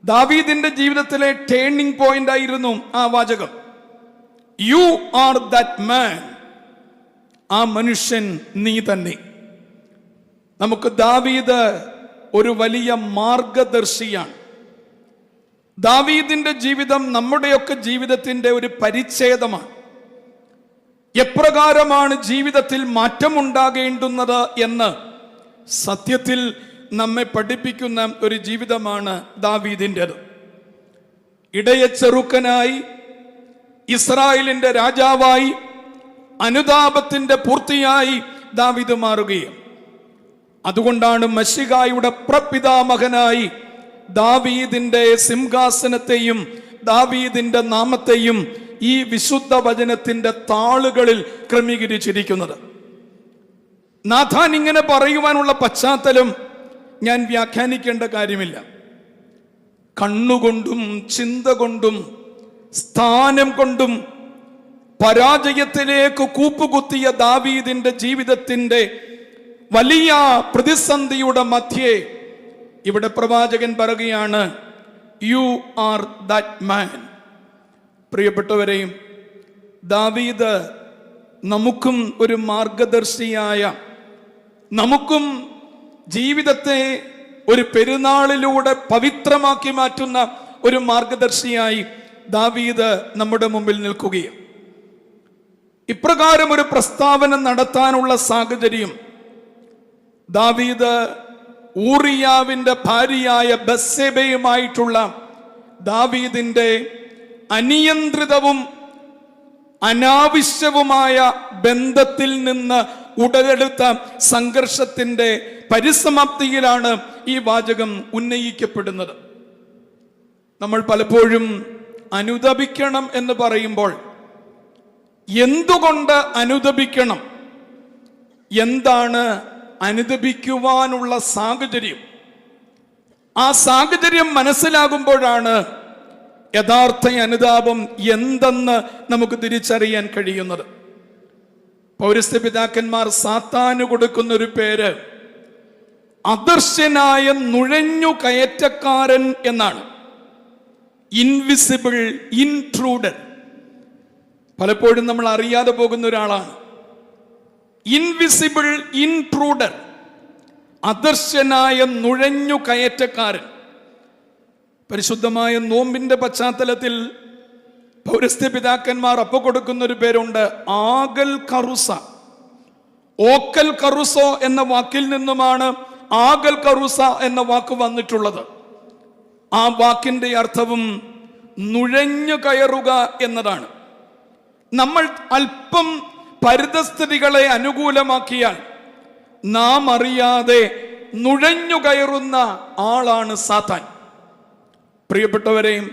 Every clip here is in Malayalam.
ദാവീദിന്റെ ജീവിതത്തിലെ ടേണിംഗ് പോയിന്റ് ആയിരുന്നു ആ വാചകം. You are that man. ആ മനുഷ്യൻ നീ തന്നെ. നമുക്ക് ദാവീദ് ഒരു വലിയ മാർഗദർശിയാണ്. ദാവീദിന്റെ ജീവിതം നമ്മുടെയൊക്കെ ജീവിതത്തിന്റെ ഒരു പരിച്ഛേദമാണ്. എപ്രകാരമാണ് ജീവിതത്തിൽ മാറ്റമുണ്ടാകേണ്ടുന്നത് എന്ന് സത്യത്തിൽ നമ്മെ പഠിപ്പിക്കുന്ന ഒരു ജീവിതമാണ് ദാവീദിൻ്റെത്. ഇടയച്ചെറുക്കനായി, ഇസ്രായേലിന്റെ രാജാവായി, അനുതാപത്തിന്റെ പൂർത്തിയായി ദാവീദ് മാറുകയും അതുകൊണ്ടാണ് മശിഹായുടെ പ്രപിതാമകനായി ദാവീദിന്റെ സിംഹാസനത്തെയും ദാവീദിന്റെ നാമത്തെയും ഈ വിശുദ്ധ വചനത്തിന്റെ താളുകളിൽ ക്രമീകരിച്ചിരിക്കുന്നത്. നാഥാൻ ഇങ്ങനെ പറയുവാനുള്ള പശ്ചാത്തലം ഞാൻ വ്യാഖ്യാനിക്കേണ്ട കാര്യമില്ല. കണ്ണുകൊണ്ടും ചിന്ത കൊണ്ടും സ്ഥാനം കൊണ്ടും പരാജയത്തിലേക്ക് കൂപ്പുകുത്തിയ ദാവീദിന്റെ ജീവിതത്തിന്റെ വലിയ പ്രതിസന്ധിയുടെ മധ്യേ ഇവിടെ പ്രവാചകൻ പറയുകയാണ്, യു ആർ ദാറ്റ് മാൻ. പ്രിയപ്പെട്ടവരെയും, ദാവീദ് നമുക്കും ഒരു മാർഗദർശിയായ, നമുക്കും ജീവിതത്തെ ഒരു പെരുന്നാളിലൂടെ പവിത്രമാക്കി മാറ്റുന്ന ഒരു മാർഗദർശിയായി ദാവീദ് നമ്മുടെ മുമ്പിൽ നിൽക്കുകയും ഇപ്രകാരം ഒരു പ്രസ്താവന നടത്താനുള്ള സാഹചര്യം ദാവീദ് ഊറിയാവിന്റെ ഭാര്യയായ ബത്ശേബയുമായിട്ടുള്ള ദാവീദിന്റെ അനിയന്ത്രിതവും അനാവശ്യവുമായ ബന്ധത്തിൽ നിന്ന് ഉടലെടുത്ത സംഘർഷത്തിന്റെ പരിസമാപ്തിയിലാണ് ഈ വാചകം ഉന്നയിക്കപ്പെടുന്നത്. നമ്മൾ പലപ്പോഴും അനുതപിക്കണം എന്ന് പറയുമ്പോൾ എന്തുകൊണ്ട് അനുതപിക്കണം, എന്താണ് അനുതപിക്കുവാനുള്ള സാഹചര്യം, ആ സാഹചര്യം മനസ്സിലാകുമ്പോഴാണ് യഥാർത്ഥ അനുതാപം എന്തെന്ന് നമുക്ക് തിരിച്ചറിയാൻ കഴിയുന്നത്. പൗരസ്ത്യ പിതാക്കന്മാർ സാത്താന് കൊടുക്കുന്ന ഒരു പേര് അദർശ്യനായ നുഴഞ്ഞു കയറ്റക്കാരൻ എന്നാണ്. Invisible intruder. പലപ്പോഴും നമ്മൾ അറിയാതെ പോകുന്ന ഒരാളാണ് ഇൻവിസിബിൾ ഇൻട്രൂഡർ, അദർശ്യനായ നുഴഞ്ഞു കയറ്റക്കാരൻ. പരിശുദ്ധമായ നോമ്പിന്റെ പശ്ചാത്തലത്തിൽ പൗരസ്ത്യ പിതാക്കന്മാർ അപ്പൊ കൊടുക്കുന്ന ഒരു പേരുണ്ട്, ആകൽ കറുസ. ഓക്കൽ കറുസോ എന്ന വാക്കിൽ നിന്നുമാണ് ആകൽ കറുസ എന്ന വാക്ക് വന്നിട്ടുള്ളത്. ആ വാക്കിന്റെ അർത്ഥവും നുഴഞ്ഞു കയറുക എന്നതാണ്. നമ്മൾ അല്പം പരിതസ്ഥിതികളെ അനുകൂലമാക്കിയാൽ നാം അറിയാതെ നുഴഞ്ഞു കയറുന്ന ആളാണ് സാത്താൻ. പ്രിയപ്പെട്ടവരെയും,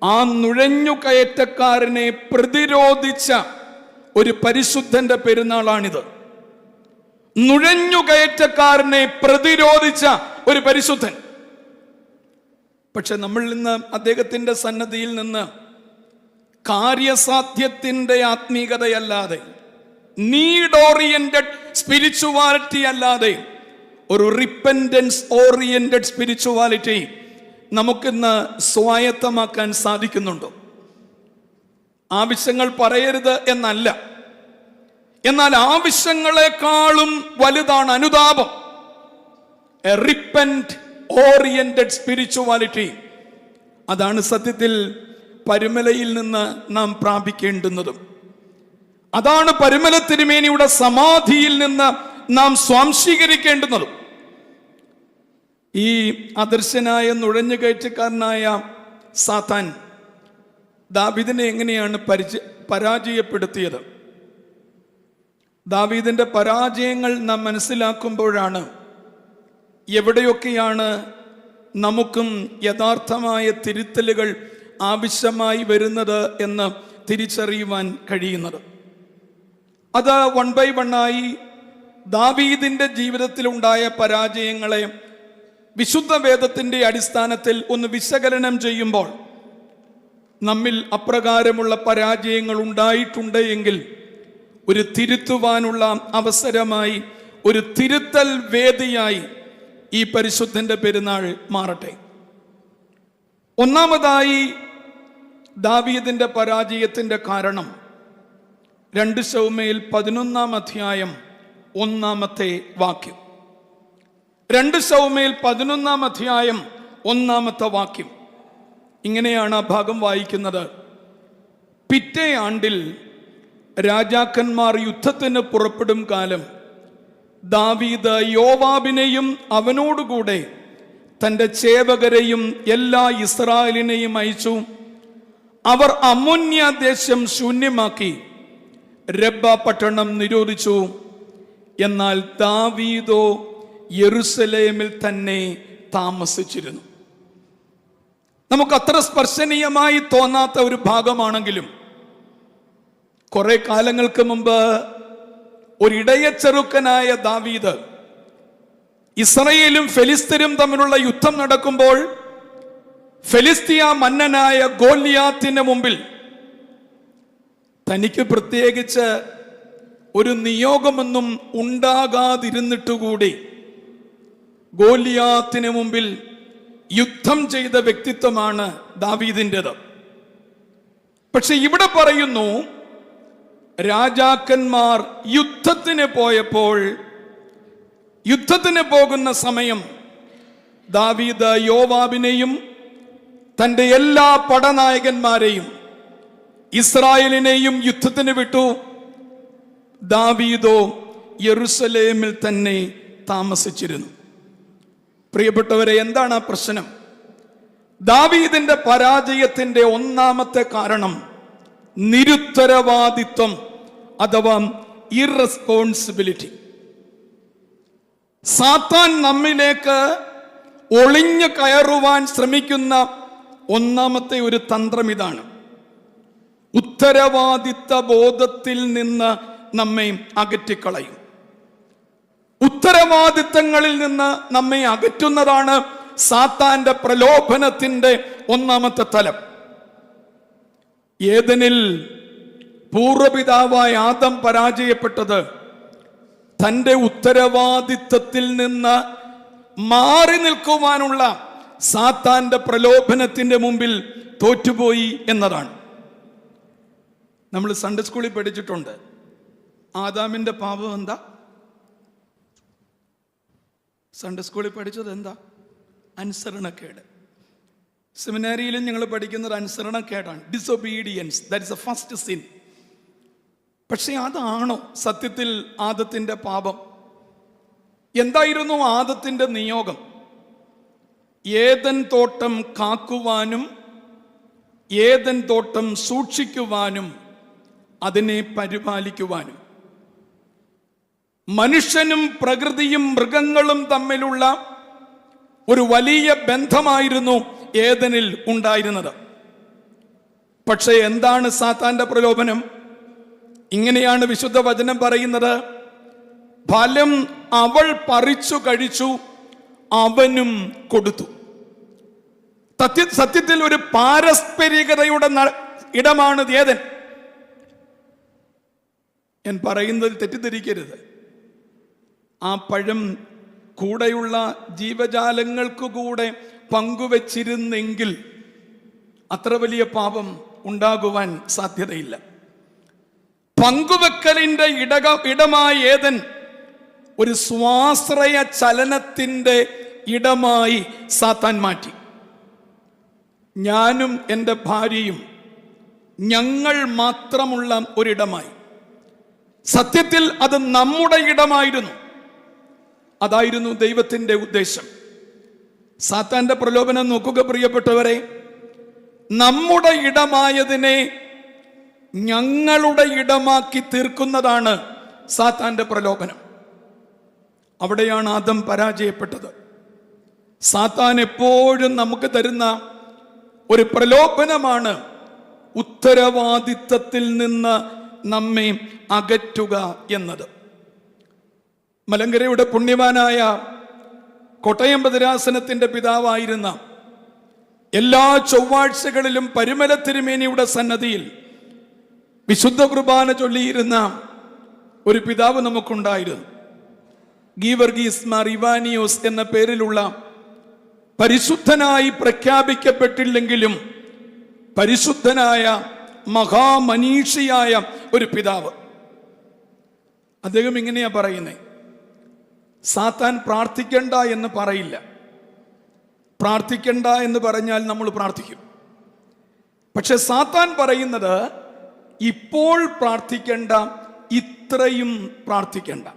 ആ നുഴഞ്ഞു കയറ്റക്കാരനെ പ്രതിരോധിച്ച ഒരു പരിശുദ്ധന്റെ പെരുന്നാളാണിത്. നുഴഞ്ഞു കയറ്റക്കാരനെ പ്രതിരോധിച്ച ഒരു പരിശുദ്ധൻ. പക്ഷെ നമ്മൾ ഇന്ന് അദ്ദേഹത്തിന്റെ സന്നദ്ധിയിൽ നിന്ന് കാര്യസാധ്യത്തിന്റെ ആത്മീകതയല്ലാതെ, നീഡ് ഓറിയന്റഡ് സ്പിരിച്വാലിറ്റി അല്ലാതെ ഒരു റിപ്പന്റൻസ് ഓറിയന്റഡ് സ്പിരിച്വാലിറ്റി നമുക്കിന്ന് സ്വായത്തമാക്കാൻ സാധിക്കുന്നുണ്ടോ? ആവശ്യങ്ങൾ പറയരുത് എന്നല്ല, എന്നാൽ ആവശ്യങ്ങളെക്കാളും വലുതാണ് അനുതാപം. A repent oriented spirituality. അതാണ് സത്യത്തിൽ പരുമലയിൽ നിന്ന് നാം പ്രാപിക്കേണ്ടുന്നതും. അതാണ് പരുമല തിരുമേനിയുടെ സമാധിയിൽ നിന്ന് നാം സ്വാംശീകരിക്കേണ്ടുന്നതും. ഈ അദർശനായ നുഴഞ്ഞുകയറ്റക്കാരനായ സാത്താൻ ദാവീദിനെ എങ്ങനെയാണ് പരാജയപ്പെടുത്തിയത്? ദാവീദിന്റെ പരാജയങ്ങൾ നാം മനസ്സിലാക്കുമ്പോഴാണ് എവിടെയൊക്കെയാണ് നമുക്കും യഥാർത്ഥമായ തിരുത്തലുകൾ ആവശ്യമായി വരുന്നത് എന്ന് തിരിച്ചറിയുവാൻ കഴിയുന്നത്. അത് വൺ ബൈ വണ്ണായി ദാവീദിന്റെ ജീവിതത്തിലുണ്ടായ പരാജയങ്ങളെ വിശുദ്ധ വേദത്തിന്റെ അടിസ്ഥാനത്തിൽ ഒന്ന് വിശകലനം ചെയ്യുമ്പോൾ നമ്മിൽ അപ്രകാരമുള്ള പരാജയങ്ങൾ ഉണ്ടായിട്ടുണ്ട് എങ്കിൽ ഒരു തിരുത്തുവാനുള്ള അവസരമായി, ഒരു തിരുത്തൽ വേദിയായി ഈ പരിശുദ്ധന്റെ പെരുന്നാൾ മാറട്ടെ. ഒന്നാമതായി ദാവീദിന്റെ പരാജയത്തിന്റെ കാരണം 2 ശമൂവേൽ 11 അധ്യായം 1 വാക്യം. 2 ശമൂവേൽ 11 അധ്യായം 1 വാക്യം ഇങ്ങനെയാണ് ആ ഭാഗം വായിക്കുന്നത്. പിറ്റേ ആണ്ടിൽ രാജാക്കന്മാർ യുദ്ധത്തിന് പുറപ്പെടും കാലം ദാവീദ് യോവാബിനെയും അവനോടുകൂടെ തൻ്റെ ചേവകരെയും എല്ലാ ഇസ്രായേലിനെയും അയച്ചു. അവർ അമ്മോന്യ ദേശം ശൂന്യമാക്കി രബ്ബ പട്ടണം നിരോധിച്ചു. എന്നാൽ ദാവീദോ യെരൂശലേമിൽ തന്നെ താമസിച്ചിരുന്നു. നമുക്ക് അത്ര സ്പർശനീയമായി തോന്നാത്ത ഒരു ഭാഗമാണെങ്കിലും കുറെ കാലങ്ങൾക്ക് മുമ്പ് ഒരിടയച്ചെറുക്കനായ ദാവീദ് ഇസ്രായേലും ഫെലിസ്തരും തമ്മിലുള്ള യുദ്ധം നടക്കുമ്പോൾ ഫെലിസ്തീയ മന്നനായ ഗോലിയാത്തിന് മുമ്പിൽ തനിക്ക് പ്രത്യേകിച്ച് ഒരു നിയോഗമൊന്നും ഉണ്ടാകാതിരുന്നിട്ടുകൂടി ഗോലിയാത്തിന് മുമ്പിൽ യുദ്ധം ചെയ്ത വ്യക്തിത്വമാണ് ദാവീദിൻ്റെത്. പക്ഷെ ഇവിടെ പറയുന്നു, രാജാക്കന്മാർ യുദ്ധത്തിന് പോയപ്പോൾ, യുദ്ധത്തിന് പോകുന്ന സമയം ദാവീദ് യോവാബിനെയും തൻ്റെ എല്ലാ പടനായകന്മാരെയും ഇസ്രായേലിനെയും യുദ്ധത്തിന് വിട്ടു. ദാവീദോ യെരൂശലേമിൽ തന്നെ താമസിച്ചിരുന്നു. പ്രിയപ്പെട്ടവരെ, എന്താണ് ആ പ്രശ്നം? ദാവീദിന്റെ പരാജയത്തിന്റെ ഒന്നാമത്തെ കാരണം നിരുത്തരവാദിത്വം അഥവാ ഇറസ്പോൺസിബിലിറ്റി. സാത്താൻ നമ്മിലേക്ക് ഒളിഞ്ഞു കയറുവാൻ ശ്രമിക്കുന്ന ഒന്നാമത്തെ ഒരു തന്ത്രം ഇതാണ്. ഉത്തരവാദിത്വ ബോധത്തിൽ നിന്ന് നമ്മെ അകറ്റിക്കളയും. ഉത്തരവാദിത്തങ്ങളിൽ നിന്ന് നമ്മെ അകറ്റുന്നതാണ് സാത്താന്റെ പ്രലോഭനത്തിന്റെ ഒന്നാമത്തെ തലം. ഏദനിൽ പൂർവപിതാവായ ആദം പരാജയപ്പെട്ടത് തൻ്റെ ഉത്തരവാദിത്വത്തിൽ നിന്ന് മാറി നിൽക്കുവാനുള്ള സാത്താന്റെ പ്രലോഭനത്തിന്റെ മുമ്പിൽ തോറ്റുപോയി എന്നതാണ്. നമ്മൾ സൺഡേ സ്കൂളിൽ പഠിച്ചിട്ടുണ്ട്. ആദാമിന്റെ പാപം എന്താ? സൺഡേ സ്കൂളിൽ പഠിച്ചത് എന്താ? അനുസരണക്കേട്. സെമിനാരിയിലും ഞങ്ങൾ പഠിക്കുന്നത് അനുസരണക്കേടാണ്, disobedience. That is a first sin. പക്ഷെ അതാണോ സത്യത്തിൽ ആദത്തിന്റെ പാപം? എന്തായിരുന്നു ആദത്തിന്റെ നിയോഗം? ഏദൻ തോട്ടം കാക്കുവാനും ഏദൻ തോട്ടം സൂക്ഷിക്കുവാനും അതിനെ പരിപാലിക്കുവാനും. മനുഷ്യനും പ്രകൃതിയും മൃഗങ്ങളും തമ്മിലുള്ള ഒരു വലിയ ബന്ധമായിരുന്നു ഏദനിൽ ഉണ്ടായിരുന്നത്. പക്ഷേ എന്താണ് സാത്താന്റെ പ്രലോഭനം? ഇങ്ങനെയാണ് വിശുദ്ധ വചനം പറയുന്നത്, ഫലം അവൾ പറിച്ചു കഴിച്ചു, അവനും കൊടുത്തു. സത്യത്തിൽ ഒരു പാരസ്പരികതയുടെ ഇടമാണ് ഏദൻ. ഞാൻ പറയുന്നതിൽ തെറ്റിദ്ധരിക്കരുത്. ആ പഴം കൂടെയുള്ള ജീവജാലങ്ങൾക്ക് കൂടെ പങ്കുവച്ചിരുന്നെങ്കിൽ അത്ര വലിയ പാപം ഉണ്ടാകുവാൻ സാധ്യതയില്ല. പങ്കുവെക്കലിന്റെ ഇടമായി ഏദൻ ഒരു സ്വാശ്രയ ചലനത്തിന്റെ ഇടമായി സാത്താൻ മാറ്റി. ഞാനും എൻ്റെ ഭാര്യയും ഞങ്ങൾ മാത്രമുള്ള ഒരിടമായി. സത്യത്തിൽ അത് നമ്മുടെ ഇടമായിരുന്നു. അതായിരുന്നു ദൈവത്തിൻ്റെ ഉദ്ദേശം. സാത്താന്റെ പ്രലോഭനം നോക്കുക പ്രിയപ്പെട്ടവരെ. നമ്മുടെ ഇടമായതിനെ ഞങ്ങളുടെ ഇടമാക്കി തീർക്കുന്നതാണ് സാത്താന്റെ പ്രലോഭനം. അവിടെയാണ് ആദം പരാജയപ്പെട്ടത്. സാത്താൻ എപ്പോഴും നമുക്ക് തരുന്ന ഒരു പ്രലോഭനമാണ് ഉത്തരവാദിത്തത്തിൽ നിന്ന് നമ്മെ അകറ്റുക എന്നത്. മലങ്കരയുടെ പുണ്യവാനായ കോട്ടയം ഭദ്രാസനത്തിന്റെ പിതാവായിരുന്ന, എല്ലാ ചൊവ്വാഴ്ചകളിലും പരിമല തിരുമേനിയുടെ സന്നദ്ധിയിൽ വിശുദ്ധ കുർബാന ചൊല്ലിയിരുന്ന ഒരു പിതാവ് നമുക്കുണ്ടായിരുന്നു. ഗീവർഗീസ് മാർ ഇവാനിയോസ് എന്ന പേരിലുള്ള പരിശുദ്ധനായി പ്രഖ്യാപിക്കപ്പെട്ടില്ലെങ്കിലും പരിശുദ്ധനായ മഹാമനീഷിയായ ഒരു പിതാവ്. അദ്ദേഹം ഇങ്ങനെയാ പറയുന്നത്: സാത്താൻ പ്രാർത്ഥിക്കണ്ട എന്ന് പറയില്ല. പ്രാർത്ഥിക്കണ്ട എന്ന് പറഞ്ഞാൽ നമ്മൾ പ്രാർത്ഥിക്കും. പക്ഷെ സാത്താൻ പറയുന്നത് ഇപ്പോൾ പ്രാർത്ഥിക്കണ്ട, ഇത്രയും പ്രാർത്ഥിക്കണ്ട.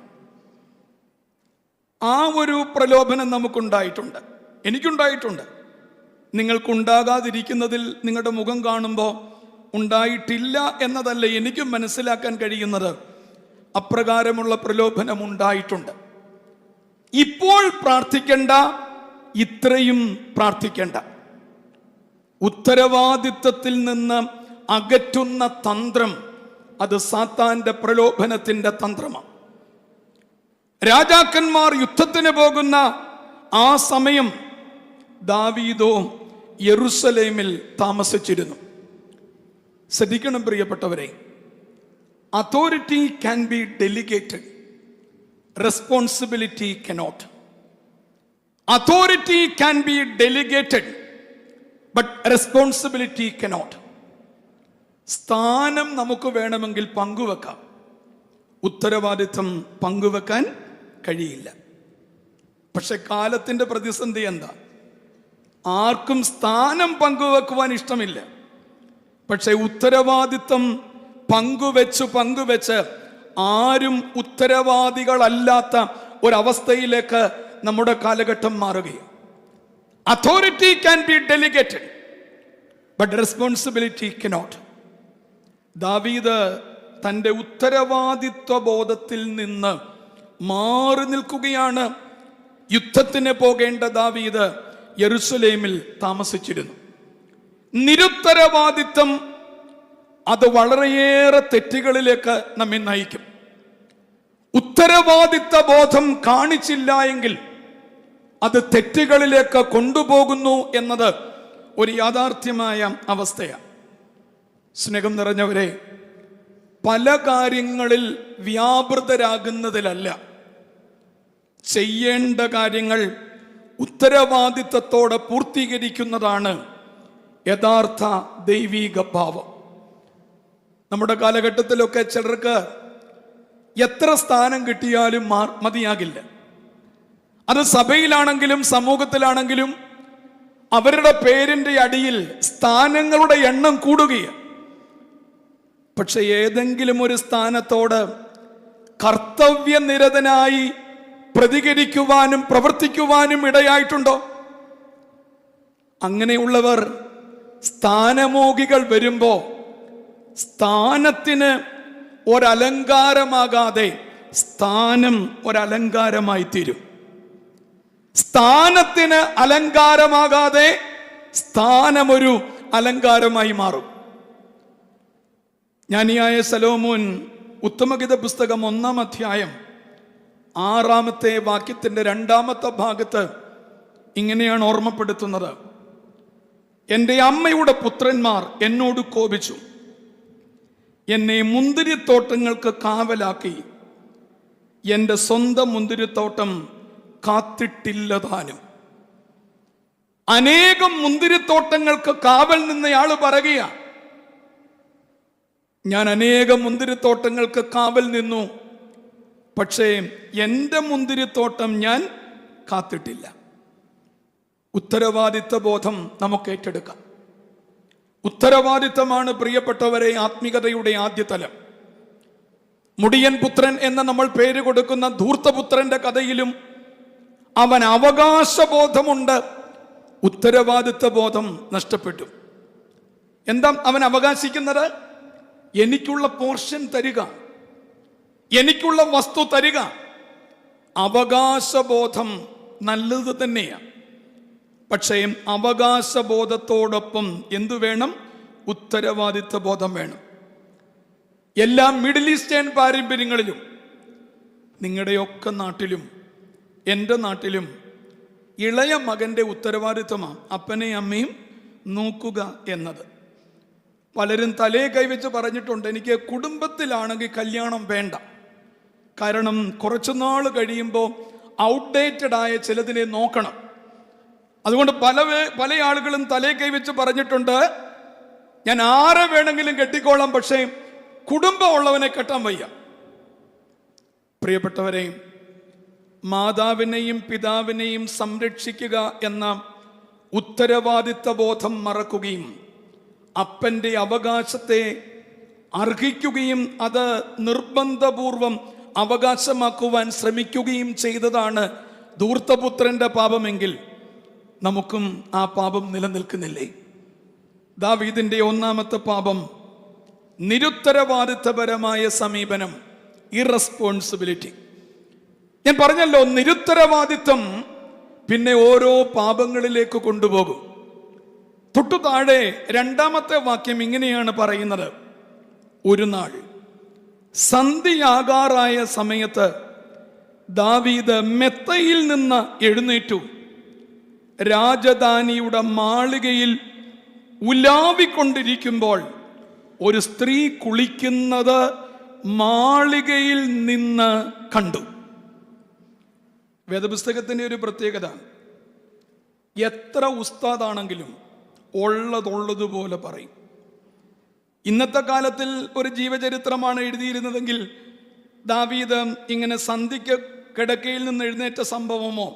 ആ ഒരു പ്രലോഭനം നമുക്കുണ്ടായിട്ടുണ്ട്, എനിക്കുണ്ടായിട്ടുണ്ട്. നിങ്ങൾക്കുണ്ടാകാതിരിക്കുന്നതിൽ നിങ്ങളുടെ മുഖം കാണുമ്പോൾ ഉണ്ടായിട്ടില്ല എന്നതല്ല എനിക്കും മനസ്സിലാക്കാൻ കഴിയുന്നത്. അപ്രകാരമുള്ള പ്രലോഭനം ഉണ്ടായിട്ടുണ്ട്. ഇപ്പോൾ പ്രാർത്ഥിക്കണ്ട, ഇത്രയും പ്രാർത്ഥിക്കണ്ട. ഉത്തരവാദിത്വത്തിൽ നിന്ന് അകറ്റുന്ന തന്ത്രം അത് സാത്താന്റെ പ്രലോഭനത്തിന്റെ തന്ത്രമാണ്. രാജാക്കന്മാർ യുദ്ധത്തിന് പോകുന്ന ആ സമയം ദാവീദോ യെരുസലേമിൽ താമസിച്ചിരുന്നു. ശ്രദ്ധിക്കണം പ്രിയപ്പെട്ടവരെ, authority can be delegated, responsibility cannot. Authority can be delegated but responsibility cannot. സ്ഥാനം നമുക്ക് വേണമെങ്കിൽ പങ്കുവെക്കാം, ഉത്തരവാദിത്വം പങ്കുവെക്കാൻ കഴിയില്ല. പക്ഷെ കാലത്തിന്റെ പ്രതിസന്ധി എന്താ? ആർക്കും സ്ഥാനം പങ്കുവെക്കുവാൻ ഇഷ്ടമില്ല. പക്ഷെ ഉത്തരവാദിത്വം പങ്കുവെച്ച് ആരും ഉത്തരവാദികളല്ലാത്ത ഒരവസ്ഥയിലേക്ക് നമ്മുടെ കാലഘട്ടം മാറുകയാണ്. Authority can be delegated but responsibility cannot. ദാവീദ് തൻ്റെ ഉത്തരവാദിത്വ ബോധത്തിൽ നിന്ന് മാറി നിൽക്കുകയാണ്. യുദ്ധത്തിന് പോകേണ്ട ദാവീദ് യെരുസലേമിൽ താമസിച്ചിരുന്നു. നിരുത്തരവാദിത്വം അത് വളരെയേറെ തെറ്റുകളിലേക്ക് നമ്മെ നയിക്കും. ഉത്തരവാദിത്വ ബോധം കാണിച്ചില്ല എങ്കിൽ അത് തെറ്റുകളിലേക്ക് കൊണ്ടുപോകുന്നു എന്നത് ഒരു യാഥാർത്ഥ്യമായ അവസ്ഥയാണ്. സ്നേഹം നിറഞ്ഞവരെ, പല കാര്യങ്ങളിൽ വ്യാപൃതരാകുന്നതിലല്ല, ചെയ്യേണ്ട കാര്യങ്ങൾ ഉത്തരവാദിത്വത്തോടെ പൂർത്തീകരിക്കുന്നതാണ് യഥാർത്ഥ ദൈവീക ഭാവം. നമ്മുടെ കാലഘട്ടത്തിലൊക്കെ ചിലർക്ക് എത്ര സ്ഥാനം കിട്ടിയാലും മതിയാകില്ല. അത് സഭയിലാണെങ്കിലും സമൂഹത്തിലാണെങ്കിലും അവരുടെ പേരിന്റെ അടിയിൽ സ്ഥാനങ്ങളുടെ എണ്ണം കൂടുകയാണ്. പക്ഷെ ഏതെങ്കിലും ഒരു സ്ഥാനത്തോട് കർത്തവ്യനിരതനായി പ്രതികരിക്കുവാനും പ്രവർത്തിക്കുവാനും ഇടയായിട്ടുണ്ടോ? അങ്ങനെയുള്ളവർ സ്ഥാനമോഹികൾ വരുമ്പോ സ്ഥാനത്തിന് ഒരലങ്കാരമാകാതെ സ്ഥാനം ഒരലങ്കാരമായി തീരും. സ്ഥാനത്തിന് അലങ്കാരമാകാതെ സ്ഥാനമൊരു അലങ്കാരമായി മാറും. ജ്ഞാനിയായ ശലോമോൻ ഉത്തമഗീത പുസ്തകം 1-ാം അധ്യായം 6-ാമത്തെ വാക്യത്തിന്റെ 2-ാമത്തെ ഭാഗത്ത് ഇങ്ങനെയാണ് ഓർമ്മപ്പെടുത്തുന്നത്: എൻ്റെ അമ്മയുടെ പുത്രന്മാർ എന്നോട് കോപിച്ചു, എന്നെ മുന്തിരിത്തോട്ടങ്ങൾക്ക് കാവലാക്കി, എൻ്റെ സ്വന്തം മുന്തിരിത്തോട്ടം കാത്തിട്ടില്ലതാനും. അനേകം മുന്തിരിത്തോട്ടങ്ങൾക്ക് കാവൽ നിന്നയാൾ പറയുക, ഞാൻ അനേകം മുന്തിരിത്തോട്ടങ്ങൾക്ക് കാവൽ നിന്നു, പക്ഷേ എൻ്റെ മുന്തിരിത്തോട്ടം ഞാൻ കാത്തിട്ടില്ല. ഉത്തരവാദിത്വ ബോധം നമുക്ക് ഏറ്റെടുക്കാം. ഉത്തരവാദിത്വമാണ് പ്രിയപ്പെട്ടവരെ ആത്മീകതയുടെ ആദ്യ തലം. മുടിയൻ പുത്രൻ എന്ന് നമ്മൾ പേര് കൊടുക്കുന്ന ധൂർത്തപുത്രന്റെ കഥയിലും അവൻ അവകാശബോധമുണ്ട്, ഉത്തരവാദിത്വ ബോധം നഷ്ടപ്പെട്ടു. എന്താ അവൻ അവകാശിക്കുന്നത്? എനിക്കുള്ള പോർഷൻ തരിക, എനിക്കുള്ള വസ്തു തരിക. അവകാശബോധം നല്ലത് തന്നെയാണ്. പക്ഷേ അവകാശബോധത്തോടൊപ്പം എന്തു വേണം? ഉത്തരവാദിത്വ ബോധം വേണം. എല്ലാ മിഡിൽ ഈസ്റ്റേൺ പാരമ്പര്യങ്ങളിലും, നിങ്ങളുടെയൊക്കെ നാട്ടിലും എൻ്റെ നാട്ടിലും ഇളയ മകൻ്റെ ഉത്തരവാദിത്വമാണ് അപ്പനെയും അമ്മയും നോക്കുക എന്നത്. പലരും തലേ കൈവച്ച് പറഞ്ഞിട്ടുണ്ട്, എനിക്ക് കുടുംബത്തിലാണെങ്കിൽ കല്യാണം വേണ്ട, കാരണം കുറച്ചുനാൾ കഴിയുമ്പോൾ ഔട്ട്ഡേറ്റഡ് ആയ ചിലതിനെ നോക്കണം. അതുകൊണ്ട് പല ആളുകളും തലേ കൈവച്ച് പറഞ്ഞിട്ടുണ്ട്, ഞാൻ ആരെ വേണമെങ്കിലും കെട്ടിക്കോളാം, പക്ഷേ കുടുംബമുള്ളവനെ കെട്ടാൻ വയ്യ. പ്രിയപ്പെട്ടവരെ, മാതാവിനെയും പിതാവിനെയും സംരക്ഷിക്കുക എന്ന ഉത്തരവാദിത്വ ബോധം മറക്കുകയും അപ്പൻ്റെ അവകാശത്തെ അർഹിക്കുകയും അത് നിർബന്ധപൂർവം അവകാശമാക്കുവാൻ ശ്രമിക്കുകയും ചെയ്തതാണ് ധൂർത്തപുത്രന്റെ പാപമെങ്കിൽ നമുക്കും ആ പാപം നിലനിൽക്കുന്നില്ലേ? ദാവീദിന്റെ ഒന്നാമത്തെ പാപം നിരുത്തരവാദിത്വപരമായ സമീപനം, ഇറസ്പോൺസിബിലിറ്റി. ഞാൻ പറഞ്ഞല്ലോ, നിരുത്തരവാദിത്വം പിന്നെ ഓരോ പാപങ്ങളിലേക്ക് കൊണ്ടുപോകും. തൊട്ടു താഴെ രണ്ടാമത്തെ വാക്യം ഇങ്ങനെയാണ് പറയുന്നത്: ഒരു നാൾ സന്ധ്യയാകാറായ സമയത്ത് ദാവീദ് മെത്തയിൽ നിന്ന് എഴുന്നേറ്റു രാജധാനിയുടെ മാളികയിൽ ഉലാവിക്കൊണ്ടിരിക്കുമ്പോൾ ഒരു സ്ത്രീ കുളിക്കുന്നത് മാളികയിൽ നിന്ന് കണ്ടു. വേദപുസ്തകത്തിൻ്റെ ഒരു പ്രത്യേകത, എത്ര ഉസ്താദാണെങ്കിലും ഉള്ളതുപോലെ പറയും. ഇന്നത്തെ കാലത്തിൽ ഒരു ജീവചരിത്രമാണ് എഴുതിയിരുന്നതെങ്കിൽ ദാവീദ് ഇങ്ങനെ സന്ധിക്ക് കിടക്കയിൽ നിന്ന് എഴുന്നേറ്റ സംഭവമോ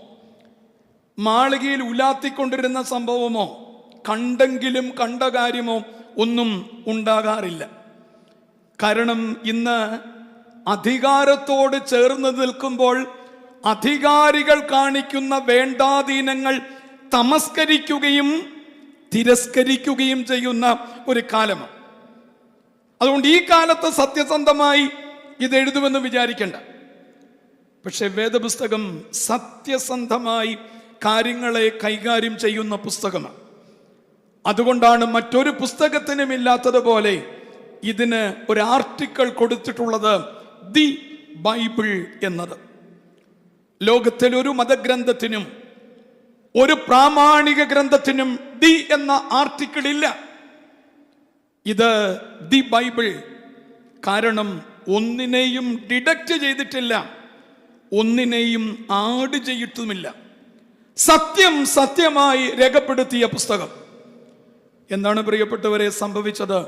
മാളികയിൽ ഉലാത്തിക്കൊണ്ടിരുന്ന സംഭവമോ കണ്ടെങ്കിലും കണ്ട കാര്യമോ ഒന്നും ഉണ്ടാകാറില്ല. കാരണം ഇന്ന് അധികാരത്തോട് ചേർന്ന് നിൽക്കുമ്പോൾ അധികാരികൾ കാണിക്കുന്ന വേണ്ടാധീനങ്ങൾ തമസ്കരിക്കുകയും തിരസ്കരിക്കുകയും ചെയ്യുന്ന ഒരു കാലമാണ്. അതുകൊണ്ട് ഈ കാലത്ത് സത്യസന്ധമായി ഇത് എഴുതുമെന്ന് വിചാരിക്കേണ്ട. പക്ഷെ വേദപുസ്തകം സത്യസന്ധമായി കാര്യങ്ങളെ കൈകാര്യം ചെയ്യുന്ന പുസ്തകമാണ്. അതുകൊണ്ടാണ് മറ്റൊരു പുസ്തകത്തിനും ഇല്ലാത്തതുപോലെ ഇതിന് ഒരു ആർട്ടിക്കിൾ കൊടുത്തിട്ടുള്ളത്, ദി ബൈബിൾ എന്നത്. ലോകത്തിൽ ഒരു മതഗ്രന്ഥത്തിനും ഒരു പ്രാമാണിക ഗ്രന്ഥത്തിനും ദി എന്ന ആർട്ടിക്കിൾ ഇല്ല. ഇത് ദി ബൈബിൾ. കാരണം ഒന്നിനെയും ഡിഡക്റ്റ് ചെയ്തിട്ടില്ല, ഒന്നിനെയും ആഡ് ചെയ്തിട്ടുമില്ല. സത്യം സത്യമായി രേഖപ്പെടുത്തിയ പുസ്തകം. എന്താണ് പ്രിയപ്പെട്ടവരെ സംഭവിച്ചത്?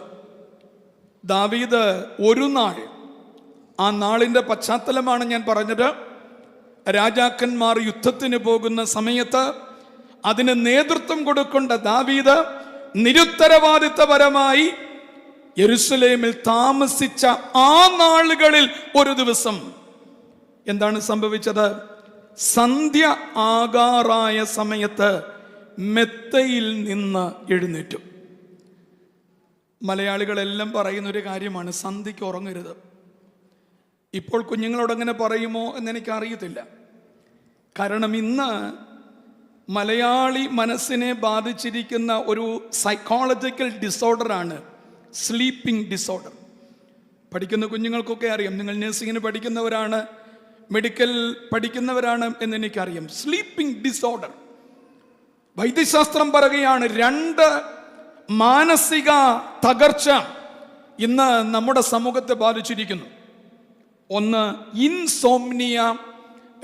ദാവീദ് ഒരു നാൾ, ആ നാളിൻ്റെ പശ്ചാത്തലമാണ് ഞാൻ പറഞ്ഞത്, രാജാക്കന്മാർ യുദ്ധത്തിന് പോകുന്ന സമയത്ത് അതിന് നേതൃത്വം കൊടുക്കേണ്ട ദാവീദ് നിരുത്തരവാദിത്വപരമായി യെരുശലേമിൽ താമസിച്ച ആ നാളുകളിൽ ഒരു ദിവസം എന്താണ് സംഭവിച്ചത്? സന്ധ്യ ആകാറായ സമയത്ത് മെത്തയിൽ നിന്ന് എഴുന്നേറ്റു. മലയാളികളെല്ലാം പറയുന്നൊരു കാര്യമാണ്, സന്ധ്യയ്ക്ക് ഉറങ്ങരുത്. ഇപ്പോൾ കുഞ്ഞുങ്ങളോട് അങ്ങനെ പറയുമോ എന്നെനിക്കറിയത്തില്ല. കാരണം ഇന്ന് മലയാളി മനസ്സിനെ ബാധിച്ചിരിക്കുന്ന ഒരു സൈക്കോളജിക്കൽ ഡിസോർഡറാണ് സ്ലീപ്പിംഗ് ഡിസോർഡർ. പഠിക്കുന്ന കുഞ്ഞുങ്ങൾക്കൊക്കെ അറിയാം, നിങ്ങൾ നഴ്സിങ്ങിന് പഠിക്കുന്നവരാണ്, മെഡിക്കൽ പഠിക്കുന്നവരാണ് എന്നെനിക്കറിയാം. സ്ലീപ്പിംഗ് ഡിസോർഡർ, വൈദ്യശാസ്ത്രം പറയുകയാണ്, 2 മാനസിക തകർച്ച ഇന്ന് നമ്മുടെ സമൂഹത്തെ ബാധിച്ചിരിക്കുന്നു. ഒന്ന് ഇൻസോംനിയ,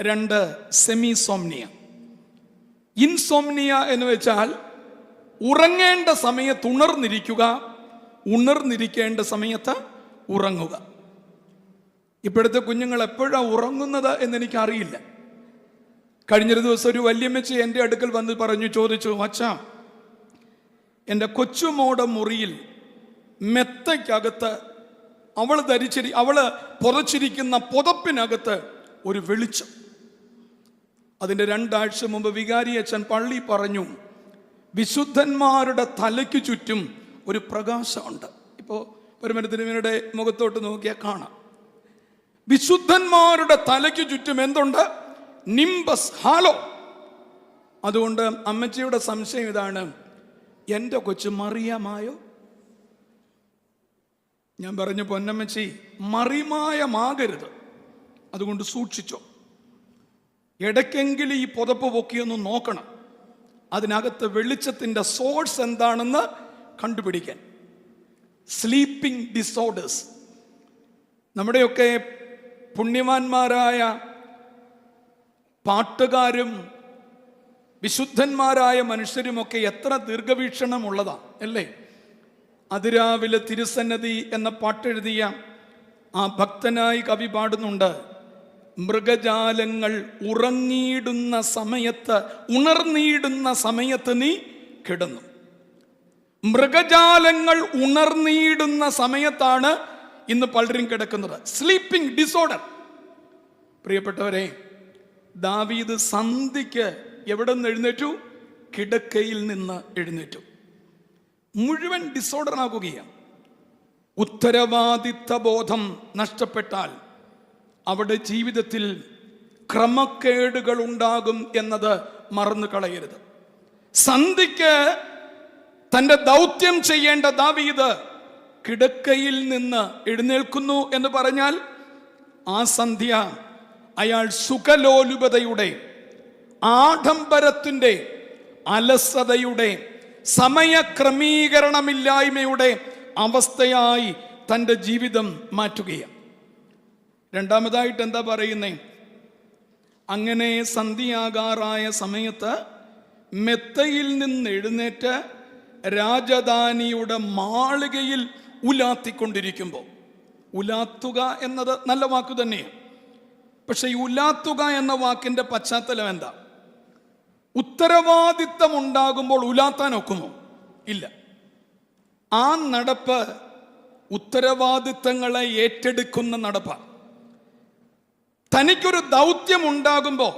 2 സെമിസോംനിയ. ഇൻസോംനിയ എന്ന് വെച്ചാൽ ഉറങ്ങേണ്ട സമയത്ത് ഉണർന്നിരിക്കുക, ഉണർന്നിരിക്കേണ്ട സമയത്ത് ഉറങ്ങുക. ഇപ്പോഴത്തെ കുഞ്ഞുങ്ങൾ എപ്പോഴാണ് ഉറങ്ങുന്നത് എന്നെനിക്കറിയില്ല. കഴിഞ്ഞൊരു ദിവസം ഒരു വല്യമ്മച്ചി എൻ്റെ അടുക്കൽ വന്ന് ചോദിച്ചു, അച്ഛാ, എൻ്റെ കൊച്ചുമോടെ മുറിയിൽ മെത്തയ്ക്കകത്ത് അവള് പുതച്ചിരിക്കുന്ന പുതപ്പിനകത്ത് ഒരു വെളിച്ചം. അതിൻ്റെ 2 ആഴ്ച മുമ്പ് വികാരി അച്ഛൻ പള്ളി പറഞ്ഞു, വിശുദ്ധന്മാരുടെ തലയ്ക്ക് ചുറ്റും ഒരു പ്രകാശമുണ്ട്. ഇപ്പോൾ പരമരത്തിനുവിനുടെ മുഖത്തോട്ട് നോക്കിയാൽ കാണാം, വിശുദ്ധന്മാരുടെ തലയ്ക്ക് ചുറ്റും എന്തുണ്ട്? Nimbus, halo. അതുകൊണ്ട് അമ്മച്ചിയുടെ സംശയം ഇതാണ്, എൻ്റെ കൊച്ചു മറിയമായോ? ഞാൻ പറഞ്ഞു, പൊന്നമ്മച്ചി, മറിമായമാകരുത്, അതുകൊണ്ട് സൂക്ഷിച്ചോ. ഇടയ്ക്കെങ്കിലും ഈ പുതപ്പ് പൊക്കിയൊന്ന് നോക്കണം, അതിനകത്ത് വെളിച്ചത്തിൻ്റെ സോഴ്സ് എന്താണെന്ന് കണ്ടുപിടിക്കാൻ. Sleeping disorders. നമ്മുടെയൊക്കെ പുണ്യവാന്മാരായ പാട്ടുകാരും വിശുദ്ധന്മാരായ മനുഷ്യരുമൊക്കെ എത്ര ദീർഘവീക്ഷണമുള്ളതാ അല്ലേ? അതിരാവിലെ തിരുസന്നതി എന്ന പാട്ടെഴുതിയ ആ ഭക്തനായി കവി പാടുന്നുണ്ട്, മൃഗജാലങ്ങൾ ഉറങ്ങിയിടുന്ന സമയത്ത്, ഉണർന്നിടുന്ന സമയത്ത് നീ കിടന്നു. മൃഗജാലങ്ങൾ ഉണർന്നിടുന്ന സമയത്താണ് ഇന്ന് പലരും കിടക്കുന്നത്. Sleeping disorder. പ്രിയപ്പെട്ടവരെ, ദാവീദ് സന്ധിക്ക് എവിടെ നിന്ന് എഴുന്നേറ്റു? കിടക്കയിൽ നിന്ന് എഴുന്നേറ്റു. മുഴുവൻ ഡിസോർഡർ ആകുകയാണ്. ഉത്തരവാദിത്ത ബോധം നഷ്ടപ്പെട്ടാൽ അവിടെ ജീവിതത്തിൽ ക്രമക്കേടുകൾ ഉണ്ടാകും എന്നത് മറന്നു കളയരുത്. സന്ധിക്ക് തൻ്റെ ദൗത്യം ചെയ്യേണ്ട ദാവീദ് കിടക്കയിൽ നിന്ന് എഴുന്നേൽക്കുന്നു എന്ന് പറഞ്ഞാൽ ആ സന്ധ്യ അയാൾ സുഖലോലുപതയുടെ, ആഡംബരത്തിൻ്റെ, അലസതയുടെ, സമയക്രമീകരണമില്ലായ്മയുടെ അവസ്ഥയായി തൻ്റെ ജീവിതം മാറ്റുകയാണ്. രണ്ടാമതായിട്ട് എന്താ പറയുന്നേ? അങ്ങനെ സന്ധ്യയാകാറായ സമയത്ത് മെത്തയിൽ നിന്ന് എഴുന്നേറ്റ് രാജധാനിയുടെ മാളികയിൽ ഉലാത്തിക്കൊണ്ടിരിക്കുമ്പോൾ, ഉലാത്തുക എന്നത് നല്ല വാക്കു തന്നെയാണ്. പക്ഷെ ഈ ഉലാത്തുക എന്ന വാക്കിന്റെ പശ്ചാത്തലം എന്താ? ഉത്തരവാദിത്തം ഉണ്ടാകുമ്പോൾ ഉലാത്താൻ ഒക്കുമോ? ഇല്ല. ആ നടപ്പ് ഉത്തരവാദിത്തങ്ങളെ ഏറ്റെടുക്കുന്ന നടപ്പാണ്. തനിക്കൊരു ദൗത്യം ഉണ്ടാകുമ്പോൾ,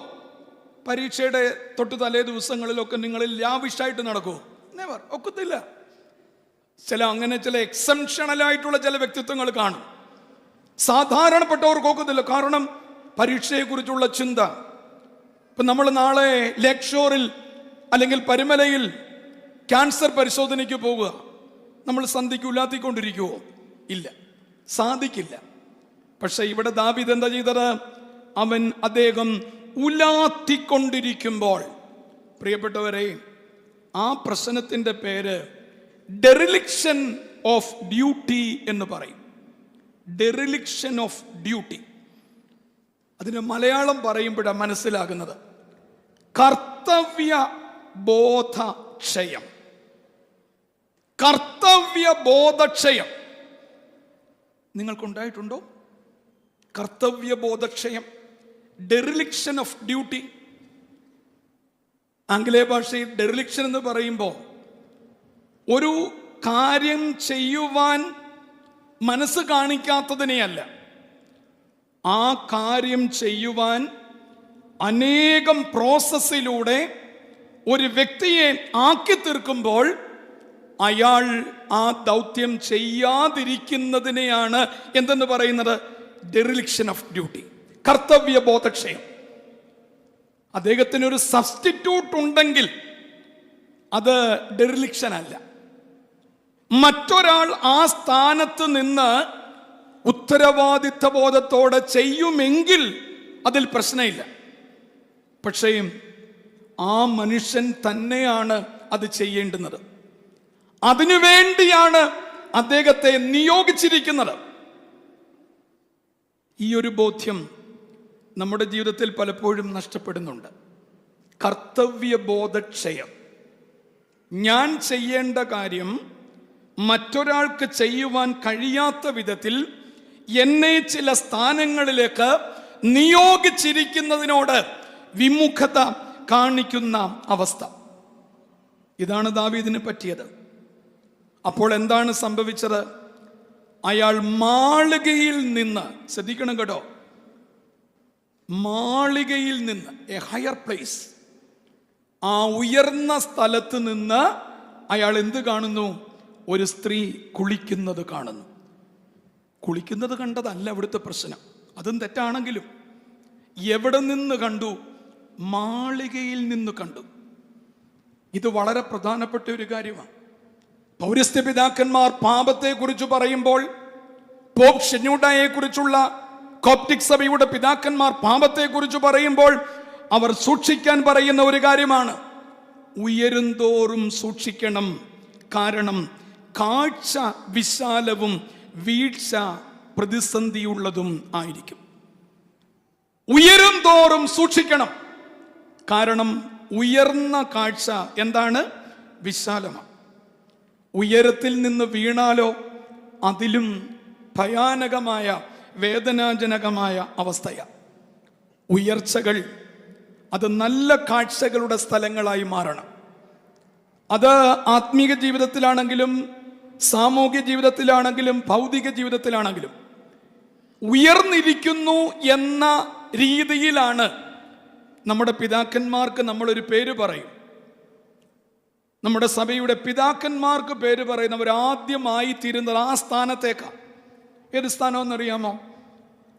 പരീക്ഷയുടെ തൊട്ട് തലേ ദിവസങ്ങളിലൊക്കെ നിങ്ങൾ ലാവിഷായിട്ട് നടക്കുമോ? നെവർ, ഒക്കത്തില്ല. ചില എക്സെപ്ഷണലായിട്ടുള്ള ചില വ്യക്തിത്വങ്ങൾ കാണും. സാധാരണപ്പെട്ടവർക്ക് ഒക്കത്തില്ല. കാരണം പരീക്ഷയെക്കുറിച്ചുള്ള ചിന്ത. ഇപ്പം നമ്മൾ നാളെ ലേക്ക് ഷോറിൽ അല്ലെങ്കിൽ പരുമലയിൽ ക്യാൻസർ പരിശോധനയ്ക്ക് പോവുക, നമ്മൾ സന്ധിക്ക് ഉലാത്തിക്കൊണ്ടിരിക്കുവോ? ഇല്ല, സാധിക്കില്ല. പക്ഷെ ഇവിടെ ദാവീദ് എന്താ ചെയ്തത്? അദ്ദേഹം ഉലാത്തിക്കൊണ്ടിരിക്കുമ്പോൾ, പ്രിയപ്പെട്ടവരെ, ആ പ്രശ്നത്തിൻ്റെ പേര് ഡെറിലിക്ഷൻ ഓഫ് ഡ്യൂട്ടി എന്ന് പറയും. ഡെറിലിക്ഷൻ ഓഫ് ഡ്യൂട്ടി. അതിന് മലയാളം പറയുമ്പോഴാണ് മനസ്സിലാകുന്നത് കർത്തവ്യ ബോധക്ഷയം. കർത്തവ്യ ബോധക്ഷയം നിങ്ങൾക്കുണ്ടായിട്ടുണ്ടോ? കർത്തവ്യ ബോധക്ഷയം, ഡെറിലിക്ഷൻ ഓഫ് ഡ്യൂട്ടി. ആംഗലേയ ഭാഷയിൽ ഡെറിലിക്ഷൻ എന്ന് പറയുമ്പോൾ ഒരു കാര്യം ചെയ്യുവാൻ മനസ്സ് കാണിക്കാത്തതിനെയല്ല, ആ കാര്യം ചെയ്യുവാൻ അനേകം പ്രോസസ്സിലൂടെ ഒരു വ്യക്തിയെ ആക്കി തീർക്കുമ്പോൾ അയാൾ ആ ദൗത്യം ചെയ്യാതിരിക്കുന്നതിനെയാണ് എന്തെന്ന് പറയുന്നത്? ഡെറിലിക്ഷൻ ഓഫ് ഡ്യൂട്ടി, കർത്തവ്യ ബോധക്ഷയം. അദ്ദേഹത്തിനൊരു സബ്സ്റ്റിറ്റ്യൂട്ട് ഉണ്ടെങ്കിൽ അത് ഡെറിലിക്ഷൻ അല്ല. മറ്റൊരാൾ ആ സ്ഥാനത്ത് നിന്ന് ഉത്തരവാദിത്ത ബോധത്തോടെ ചെയ്യുമെങ്കിൽ അതിൽ പ്രശ്നമില്ല. പക്ഷേ ആ മനുഷ്യൻ തന്നെയാണ് അത് ചെയ്യേണ്ടുന്നത്. അതിനുവേണ്ടിയാണ് അദ്ദേഹത്തെ നിയോഗിച്ചിരിക്കുന്നത്. ഈ ഒരു ബോധ്യം നമ്മുടെ ജീവിതത്തിൽ പലപ്പോഴും നഷ്ടപ്പെടുന്നുണ്ട്. കർത്തവ്യബോധക്ഷയം. ഞാൻ ചെയ്യേണ്ട കാര്യം മറ്റൊരാൾക്ക് ചെയ്യുവാൻ കഴിയാത്ത വിധത്തിൽ എന്നെ ചില സ്ഥാനങ്ങളിലേക്ക് നിയോഗിച്ചിരിക്കുന്നതിനോട് വിമുഖത കാണിക്കുന്ന അവസ്ഥ. ഇതാണ് ദാവീദിന് പറ്റിയത്. അപ്പോൾ എന്താണ് സംഭവിച്ചത്? അയാൾ മാളികയിൽ നിന്ന്, ശ്രദ്ധിക്കണം കേട്ടോ, മാളികയിൽ നിന്ന്, എ ഹയർ പ്ലേസ്, ആ ഉയർന്ന സ്ഥലത്ത് നിന്ന് അയാൾ എന്ത് കാണുന്നു? ഒരു സ്ത്രീ കുളിക്കുന്നത് കാണുന്നു. കുളിക്കുന്നത് കണ്ടതല്ല അവിടുത്തെ പ്രശ്നം, അതും തെറ്റാണെങ്കിലും എവിടെ നിന്ന് കണ്ടു? മാളികയിൽ നിന്ന് കണ്ടു. ഇത് വളരെ പ്രധാനപ്പെട്ട ഒരു കാര്യമാണ്. പൗരസ്ത്യ പിതാക്കന്മാർ പാപത്തെക്കുറിച്ച് പറയുമ്പോൾ, പോപ്പ് ഷെന്യൂഡയെ കുറിച്ചുള്ള കോപ്റ്റിക് സഭയുടെ പിതാക്കന്മാർ പാപത്തെക്കുറിച്ച് പറയുമ്പോൾ അവർ സൂക്ഷിക്കാൻ പറയുന്ന ഒരു കാര്യമാണ്, ഉയരുന്തോറും സൂക്ഷിക്കണം, കാരണം കാഴ്ച വിശാലവും വീഴ്ച പ്രതിസന്ധിയുള്ളതും ആയിരിക്കും. ഉയരും തോറും സൂക്ഷിക്കണം, കാരണം ഉയർന്ന കാഴ്ച എന്താണ്? വിശാലമാണ്. ഉയരത്തിൽ നിന്ന് വീണാലോ അതിലും ഭയാനകമായ വേദനാജനകമായ അവസ്ഥയാണ്. ഉയർച്ചകൾ അത് നല്ല കാഴ്ചകളുടെ സ്ഥലങ്ങളായി മാറണം. അത് ആത്മീക ജീവിതത്തിലാണെങ്കിലും സാമൂഹ്യ ജീവിതത്തിലാണെങ്കിലും ഭൗതിക ജീവിതത്തിലാണെങ്കിലും ഉയർന്നിരിക്കുന്നു എന്ന രീതിയിലാണ് നമ്മുടെ പിതാക്കന്മാർക്ക് നമ്മളൊരു പേര് പറയും. നമ്മുടെ സഭയുടെ പിതാക്കന്മാർക്ക് പേര് പറയുന്നവർ ആദ്യമായി തീരുന്നത് ആ സ്ഥാനത്തേക്കാണ്. ഏത് സ്ഥാനമെന്നറിയാമോ?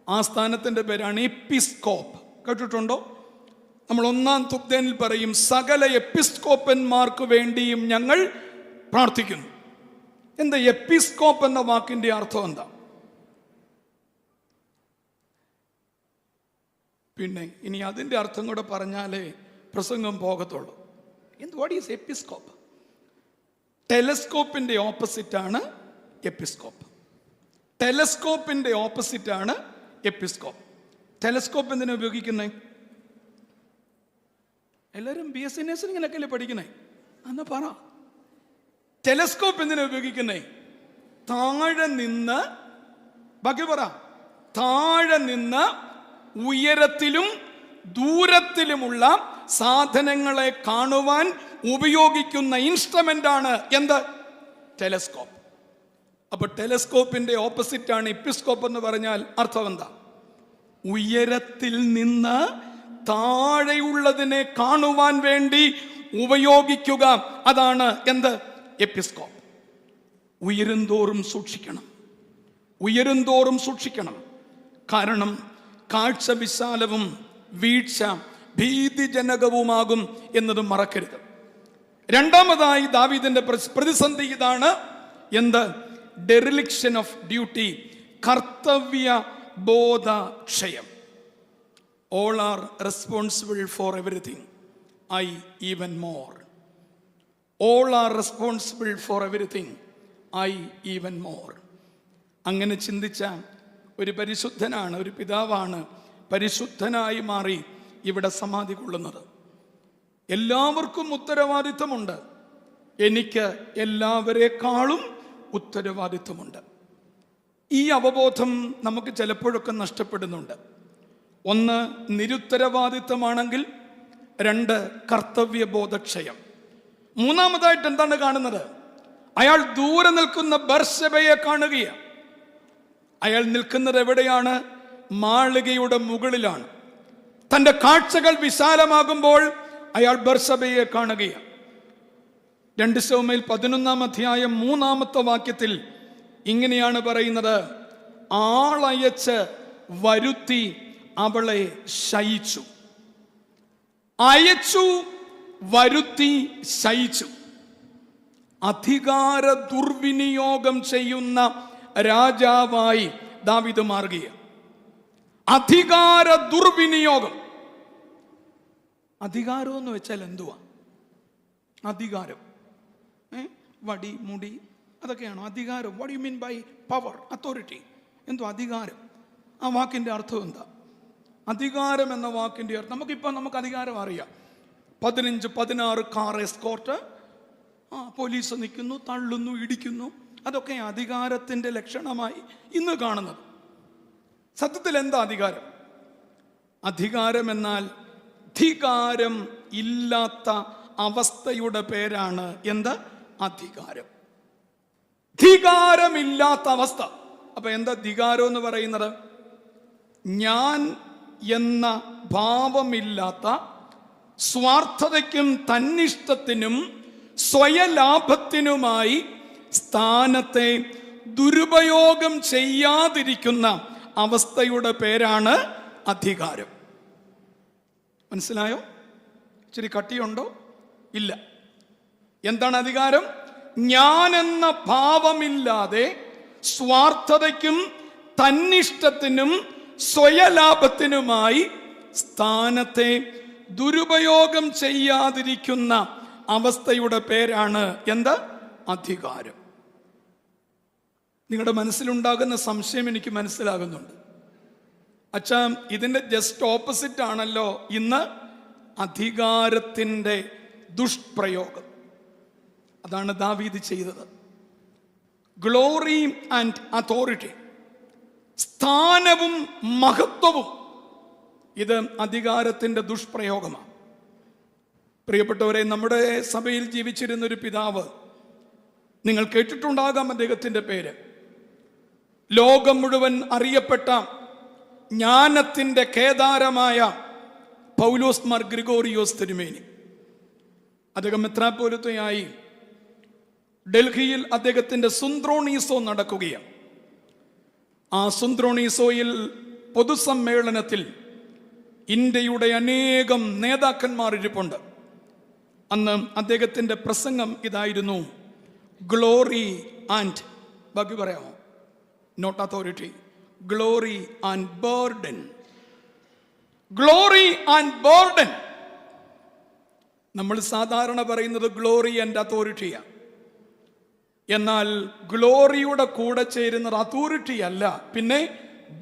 ആ സ്ഥാനത്തിൻ്റെ പേരാണ് എപ്പിസ്കോപ്പ്. കേട്ടിട്ടുണ്ടോ? നമ്മൾ 1 തുക്തേനിൽ പറയും, സകല എപ്പിസ്കോപ്പന്മാർക്ക് വേണ്ടിയും ഞങ്ങൾ പ്രാർത്ഥിക്കുന്നു. എന്താ എപ്പിസ്കോപ്പ് എന്ന വാക്കിന്റെ അർത്ഥം എന്താ? പിന്നെ ഇനി അതിൻ്റെ അർത്ഥം കൂടെ പറഞ്ഞാലേ പ്രസംഗം പോകത്തുള്ളൂ. What is episcope? ടെലസ്കോപ്പിന്റെ ഓപ്പോസിറ്റാണ് എപ്പിസ്കോപ്പ്. ടെലസ്കോപ്പിന്റെ ഓപ്പോസിറ്റാണ് എപ്പിസ്കോപ്പ്. ടെലസ്കോപ്പ് എന്തിനാ ഉപയോഗിക്കുന്നത്? എല്ലാവരും BSc നഴ്സിംഗിനൊക്കെ അല്ലേ പഠിക്കണേ? എന്നാ പറ, ടെലസ്കോപ്പ് എന്തിനാ ഉപയോഗിക്കുന്നേ? താഴെ നിന്ന്, ബാക്കി പറ, താഴെ നിന്ന് ഉയരത്തിലും ദൂരത്തിലുമുള്ള സാധനങ്ങളെ കാണുവാൻ ഉപയോഗിക്കുന്ന ഇൻസ്ട്രുമെന്റ് ആണ് എന്ത്? ടെലസ്കോപ്പ്. അപ്പൊ ടെലസ്കോപ്പിന്റെ ഓപ്പോസിറ്റ് ആണ് എപ്പിസ്കോപ്പ് എന്ന് പറഞ്ഞാൽ അർത്ഥം എന്താ? ഉയരത്തിൽ നിന്ന് താഴെയുള്ളതിനെ കാണുവാൻ വേണ്ടി ഉപയോഗിക്കുക. അതാണ് എന്ത്? എപ്പിസ്കോപ്പ്. ഉയരുന്തോറും സൂക്ഷിക്കണം, ഉയരുന്തോറും സൂക്ഷിക്കണം. കാരണം കാഴ്ച വിശാലവും വീഴ്ച ഭീതിജനകവുമാകും എന്നത് മറക്കരുത്. രണ്ടാമതായി ദാവീദിന്റെ പ്രതിസന്ധി ഇതാണ്. എന്ത്? ഡെറിലിക്ഷൻ ഓഫ് ഡ്യൂട്ടി, കർത്തവ്യ ബോധക്ഷയം. All are responsible for everything, I even more. All are responsible for everything, I even more. അങ്ങനെ ചിന്തിച്ച ഒരു പരിശുദ്ധനാണ്, ഒരു പിതാവാണ് പരിശുദ്ധനായി മാറി ഇവിടെ സമാധി കൊള്ളുന്നത്. എല്ലാവർക്കും ഉത്തരവാദിത്വമുണ്ട്. എനിക്ക് എല്ലാവരെക്കാളും ഉത്തരവാദിത്വമുണ്ട്. ഈ അവബോധം നമുക്ക് ചിലപ്പോഴൊക്കെ നഷ്ടപ്പെടുന്നുണ്ട്. 1 നിരുത്തരവാദിത്വമാണെങ്കിൽ, 2 കർത്തവ്യബോധക്ഷയം. മൂന്നാമതായിട്ട് എന്താണ് കാണുന്നത്? അയാൾ ദൂരെ നിൽക്കുന്ന ബർശബയെ കാണുകയാണ്. അയാൾ നിൽക്കുന്നത് എവിടെയാണ്? മാളികയുടെ മുകളിലാണ്. തൻ്റെ കാഴ്ചകൾ വിശാലമാകുമ്പോൾ അയാൾ ബർശബയെ കാണുകയാണ്. 2 ശമൂവേൽ 11 അധ്യായം 3 വാക്യത്തിൽ ഇങ്ങനെയാണ് പറയുന്നത്: ആളയച്ച് വരുത്തി അവളെ ശയിച്ചു. അയച്ചു, വരുത്തി, ശയിച്ചു. അധികാര ദുർവിനിയോഗം ചെയ്യുന്ന രാജാവായി ദാവീദ് മാറുകയാണ്. അധികാര ദുർവിനിയോഗം. അധികാരം എന്ന് വെച്ചാൽ എന്തുവാ? അധികാരം വടി, മുടി, അതൊക്കെയാണോ അധികാരം? What you mean by power, authority? എന്തോ അധികാരം? ആ വാക്കിന്റെ അർത്ഥം എന്താ? അധികാരം എന്ന വാക്കിന്റെ അർത്ഥം നമുക്ക് അധികാരം അറിയാം. 15-16 കാർ എസ്കോർട്ട്, പോലീസ് നിൽക്കുന്നു, തള്ളുന്നു, ഇടിക്കുന്നു, അതൊക്കെ അധികാരത്തിന്റെ ലക്ഷണമായി ഇന്ന് കാണുന്നത്. സത്യത്തിൽ എന്താ അധികാരം? അധികാരം എന്നാൽ ധികാരം ഇല്ലാത്ത അവസ്ഥയുടെ പേരാണ് എന്ത്? അധികാരം. ധികാരമില്ലാത്ത അവസ്ഥ. അപ്പൊ എന്താ ധികാരം എന്ന് പറയുന്നത്? ഞാൻ എന്ന ഭാവമില്ലാത്ത, സ്വാർത്ഥതയ്ക്കും തന്നിഷ്ടത്തിനും സ്വയലാഭത്തിനുമായി സ്ഥാനത്തെ ദുരുപയോഗം ചെയ്യാതിരിക്കുന്ന അവസ്ഥയുടെ പേരാണ് അധികാരം. മനസ്സിലായോ? ഇച്ചിരി കട്ടിയുണ്ടോ? ഇല്ല. എന്താണ് അധികാരം? ഞാനെന്ന ഭാവമില്ലാതെ സ്വാർത്ഥതയ്ക്കും തന്നിഷ്ടത്തിനും സ്വയലാഭത്തിനുമായി സ്ഥാനത്തെ ദുരുപയോഗം ചെയ്യാതിരിക്കുന്ന അവസ്ഥയുടെ പേരാണ് എന്ത്? അധികാരം. നിങ്ങളുടെ മനസ്സിലുണ്ടാകുന്ന സംശയം എനിക്ക് മനസ്സിലാകുന്നുണ്ട്. അച്ഛാ, ഇതിൻ്റെ ജസ്റ്റ് ഓപ്പോസിറ്റ് ആണല്ലോ ഇന്ന് അധികാരത്തിൻ്റെ ദുഷ്പ്രയോഗം. അതാണ് ദാവീദ് ചെയ്തത്. ഗ്ലോറി ആൻഡ് അതോറിറ്റി, സ്ഥാനവും മഹത്വവും, ഇത് അധികാരത്തിൻ്റെ ദുഷ്പ്രയോഗമാണ്. പ്രിയപ്പെട്ടവരെ, നമ്മുടെ സഭയിൽ ജീവിച്ചിരുന്നൊരു പിതാവ്, നിങ്ങൾ കേട്ടിട്ടുണ്ടാകാം അദ്ദേഹത്തിൻ്റെ പേര്. ലോകം മുഴുവൻ അറിയപ്പെട്ട ജ്ഞാനത്തിൻ്റെ കേദാരമായ പൗലോസ് മാർ ഗ്രിഗോറിയോസ് തിരുമേനി. അദ്ദേഹം മെത്രാപ്പോലിത്തയായി ഡൽഹിയിൽ അദ്ദേഹത്തിൻ്റെ സുന്ത്രോണീസോ നടക്കുകയാണ്. ആ സുന്ത്രോണീസോയിൽ പൊതുസമ്മേളനത്തിൽ ഇന്ത്യയുടെ അനേകം നേതാക്കന്മാർ ഇരിപ്പുണ്ട്. അന്ന് അദ്ദേഹത്തിൻ്റെ പ്രസംഗം ഇതായിരുന്നു: ഗ്ലോറി ആൻഡ്, ബാക്കി പറയാമോ? Not authority, glory and burden. Glory and burden. നമ്മൾ സാധാരണ പറയുന്നത് ഗ്ലോറി ആൻഡ് അതോറിറ്റിയാണ്. എന്നാൽ ഗ്ലോറിയുടെ കൂടെ ചേരുന്നത് അതോറിറ്റി അല്ല, പിന്നെ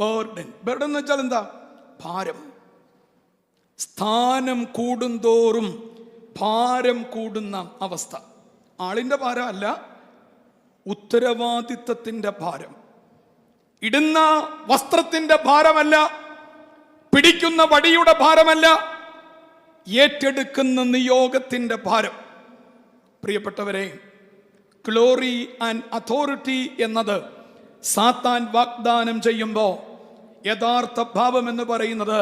ബർഡൻ. ബർഡൻ എന്ന് വെച്ചാൽ എന്താ? ഭാരം. സ്ഥാനം കൂടുന്തോറും ഭാരം കൂടുന്ന അവസ്ഥ. ആളിൻ്റെ ഭാരം അല്ല, ഉത്തരവാദിത്തത്തിൻ്റെ ഭാരം. ഇടുന്ന വസ്ത്രത്തിൻ്റെ ഭാരമല്ല, പിടിക്കുന്ന വടിയുടെ ഭാരമല്ല, ഏറ്റെടുക്കുന്ന നിയോഗത്തിൻ്റെ ഭാരം. പ്രിയപ്പെട്ടവരെ, ഗ്ലോറി ആൻഡ് അതോറിറ്റി എന്നത് സാത്താൻ വാഗ്ദാനം ചെയ്യുമ്പോൾ യഥാർത്ഥ ഭാവം എന്ന് പറയുന്നത്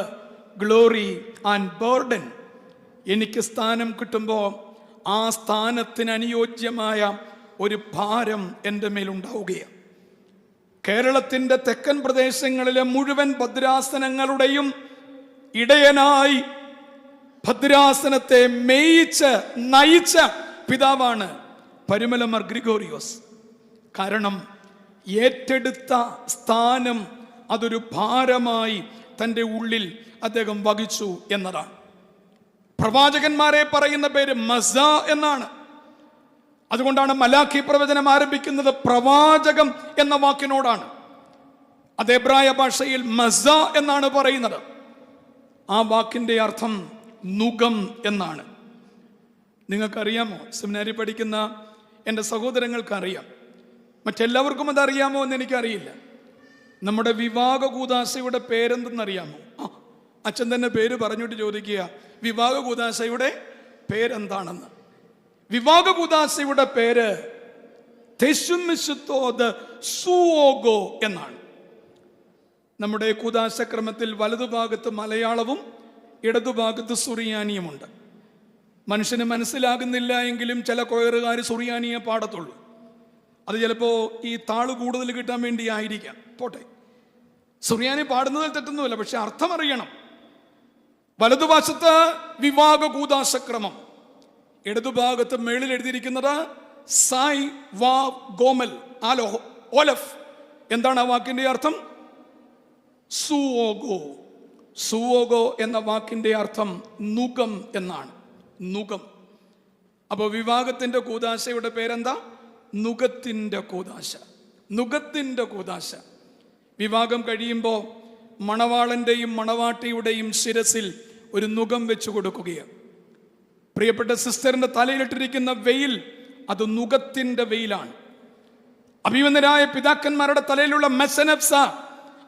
ഗ്ലോറി ആൻഡ് ബർഡൻ. എനിക്ക് സ്ഥാനം കിട്ടുമ്പോൾ ആ സ്ഥാനത്തിന് അനുയോജ്യമായ ഒരു ഭാരം എൻ്റെ മേലുണ്ടാവുകയാണ്. കേരളത്തിൻ്റെ തെക്കൻ പ്രദേശങ്ങളിലെ മുഴുവൻ ഭദ്രാസനങ്ങളുടെയും ഇടയനായി ഭദ്രാസനത്തെ മേയിച്ച് നയിച്ച പിതാവാണ് പരുമല മാർ ഗ്രിഗോറിയോസ്. കാരണം ഏറ്റെടുത്ത സ്ഥാനം അതൊരു ഭാരമായി തൻ്റെ ഉള്ളിൽ അദ്ദേഹം വഹിച്ചു എന്നതാണ്. പ്രവാചകന്മാരെ പറയുന്ന പേര് മസ എന്നാണ്. അതുകൊണ്ടാണ് മലാഖി പ്രവചനം ആരംഭിക്കുന്നത് പ്രവാചകം എന്ന വാക്കിനോടാണ്. അത് എബ്രായ ഭാഷയിൽ മസ എന്നാണ് പറയുന്നത്. ആ വാക്കിൻ്റെ അർത്ഥം നുകം എന്നാണ്. നിങ്ങൾക്കറിയാമോ? സെമിനാരി പഠിക്കുന്ന എൻ്റെ സഹോദരങ്ങൾക്കറിയാം. മറ്റെല്ലാവർക്കും അതറിയാമോ എന്ന് എനിക്കറിയില്ല. നമ്മുടെ വിവാഹ കൂദാശയുടെ പേരെന്തെന്നറിയാമോ? അച്ഛൻ തന്നെ പേര് പറഞ്ഞിട്ട് ചോദിക്കുക, വിവാഹ കൂദാശയുടെ പേരെന്താണെന്ന്. വിവാഹ കൂദാശയുടെ പേര് തെശുമിശുത്തോദ് സുവോഗോ എന്നാണ്. നമ്മുടെ കൂദാശക്രമത്തിൽ വലതുഭാഗത്ത് മലയാളവും ഇടതുഭാഗത്ത് സുറിയാനിയുമുണ്ട്. മനുഷ്യന് മനസ്സിലാകുന്നില്ല എങ്കിലും ചില കൊയറുകാർ സുറിയാനിയെ പാടത്തുള്ളൂ. അത് ചിലപ്പോൾ ഈ താള് കൂടുതൽ കിട്ടാൻ വേണ്ടി ആയിരിക്കാം. പോട്ടെ, സുറിയാനി പാടുന്നതിൽ തെറ്റൊന്നുമില്ല, പക്ഷെ അർത്ഥം അറിയണം. വലതുഭാഗത്ത് വിവാഹ കൂദാശക്രമം, ഇടതുഭാഗത്ത് മേളിൽ എഴുതിയിരിക്കുന്നത് സായ് വാ ഗോമൽ ആലോ ഓലഫ്. എന്താണ് ആ വാക്കിന്റെ അർത്ഥം? സുവോഗോ. സുവോഗോ എന്ന വാക്കിന്റെ അർത്ഥം നുകം എന്നാണ്. നുകം. അപ്പോൾ വിവാഹത്തിന്റെ കൂദാശയുടെ പേരെന്താ? നുകത്തിന്റെ കൂദാശ. നുകത്തിന്റെ കൂദാശ. വിവാഹം കഴിയുമ്പോൾ മണവാളന്റെയും മണവാട്ടിയുടെയും ശിരസിൽ ഒരു നുകം വെച്ചു കൊടുക്കുകയാണ്. പ്രിയപ്പെട്ട സിസ്റ്ററിന്റെ തലയിലിട്ടിരിക്കുന്ന വെയിൽ അത് നുകത്തിന്റെ വെയിലാണ്. അഭിമന്യരായ പിതാക്കന്മാരുടെ തലയിലുള്ള മെസനപ്സ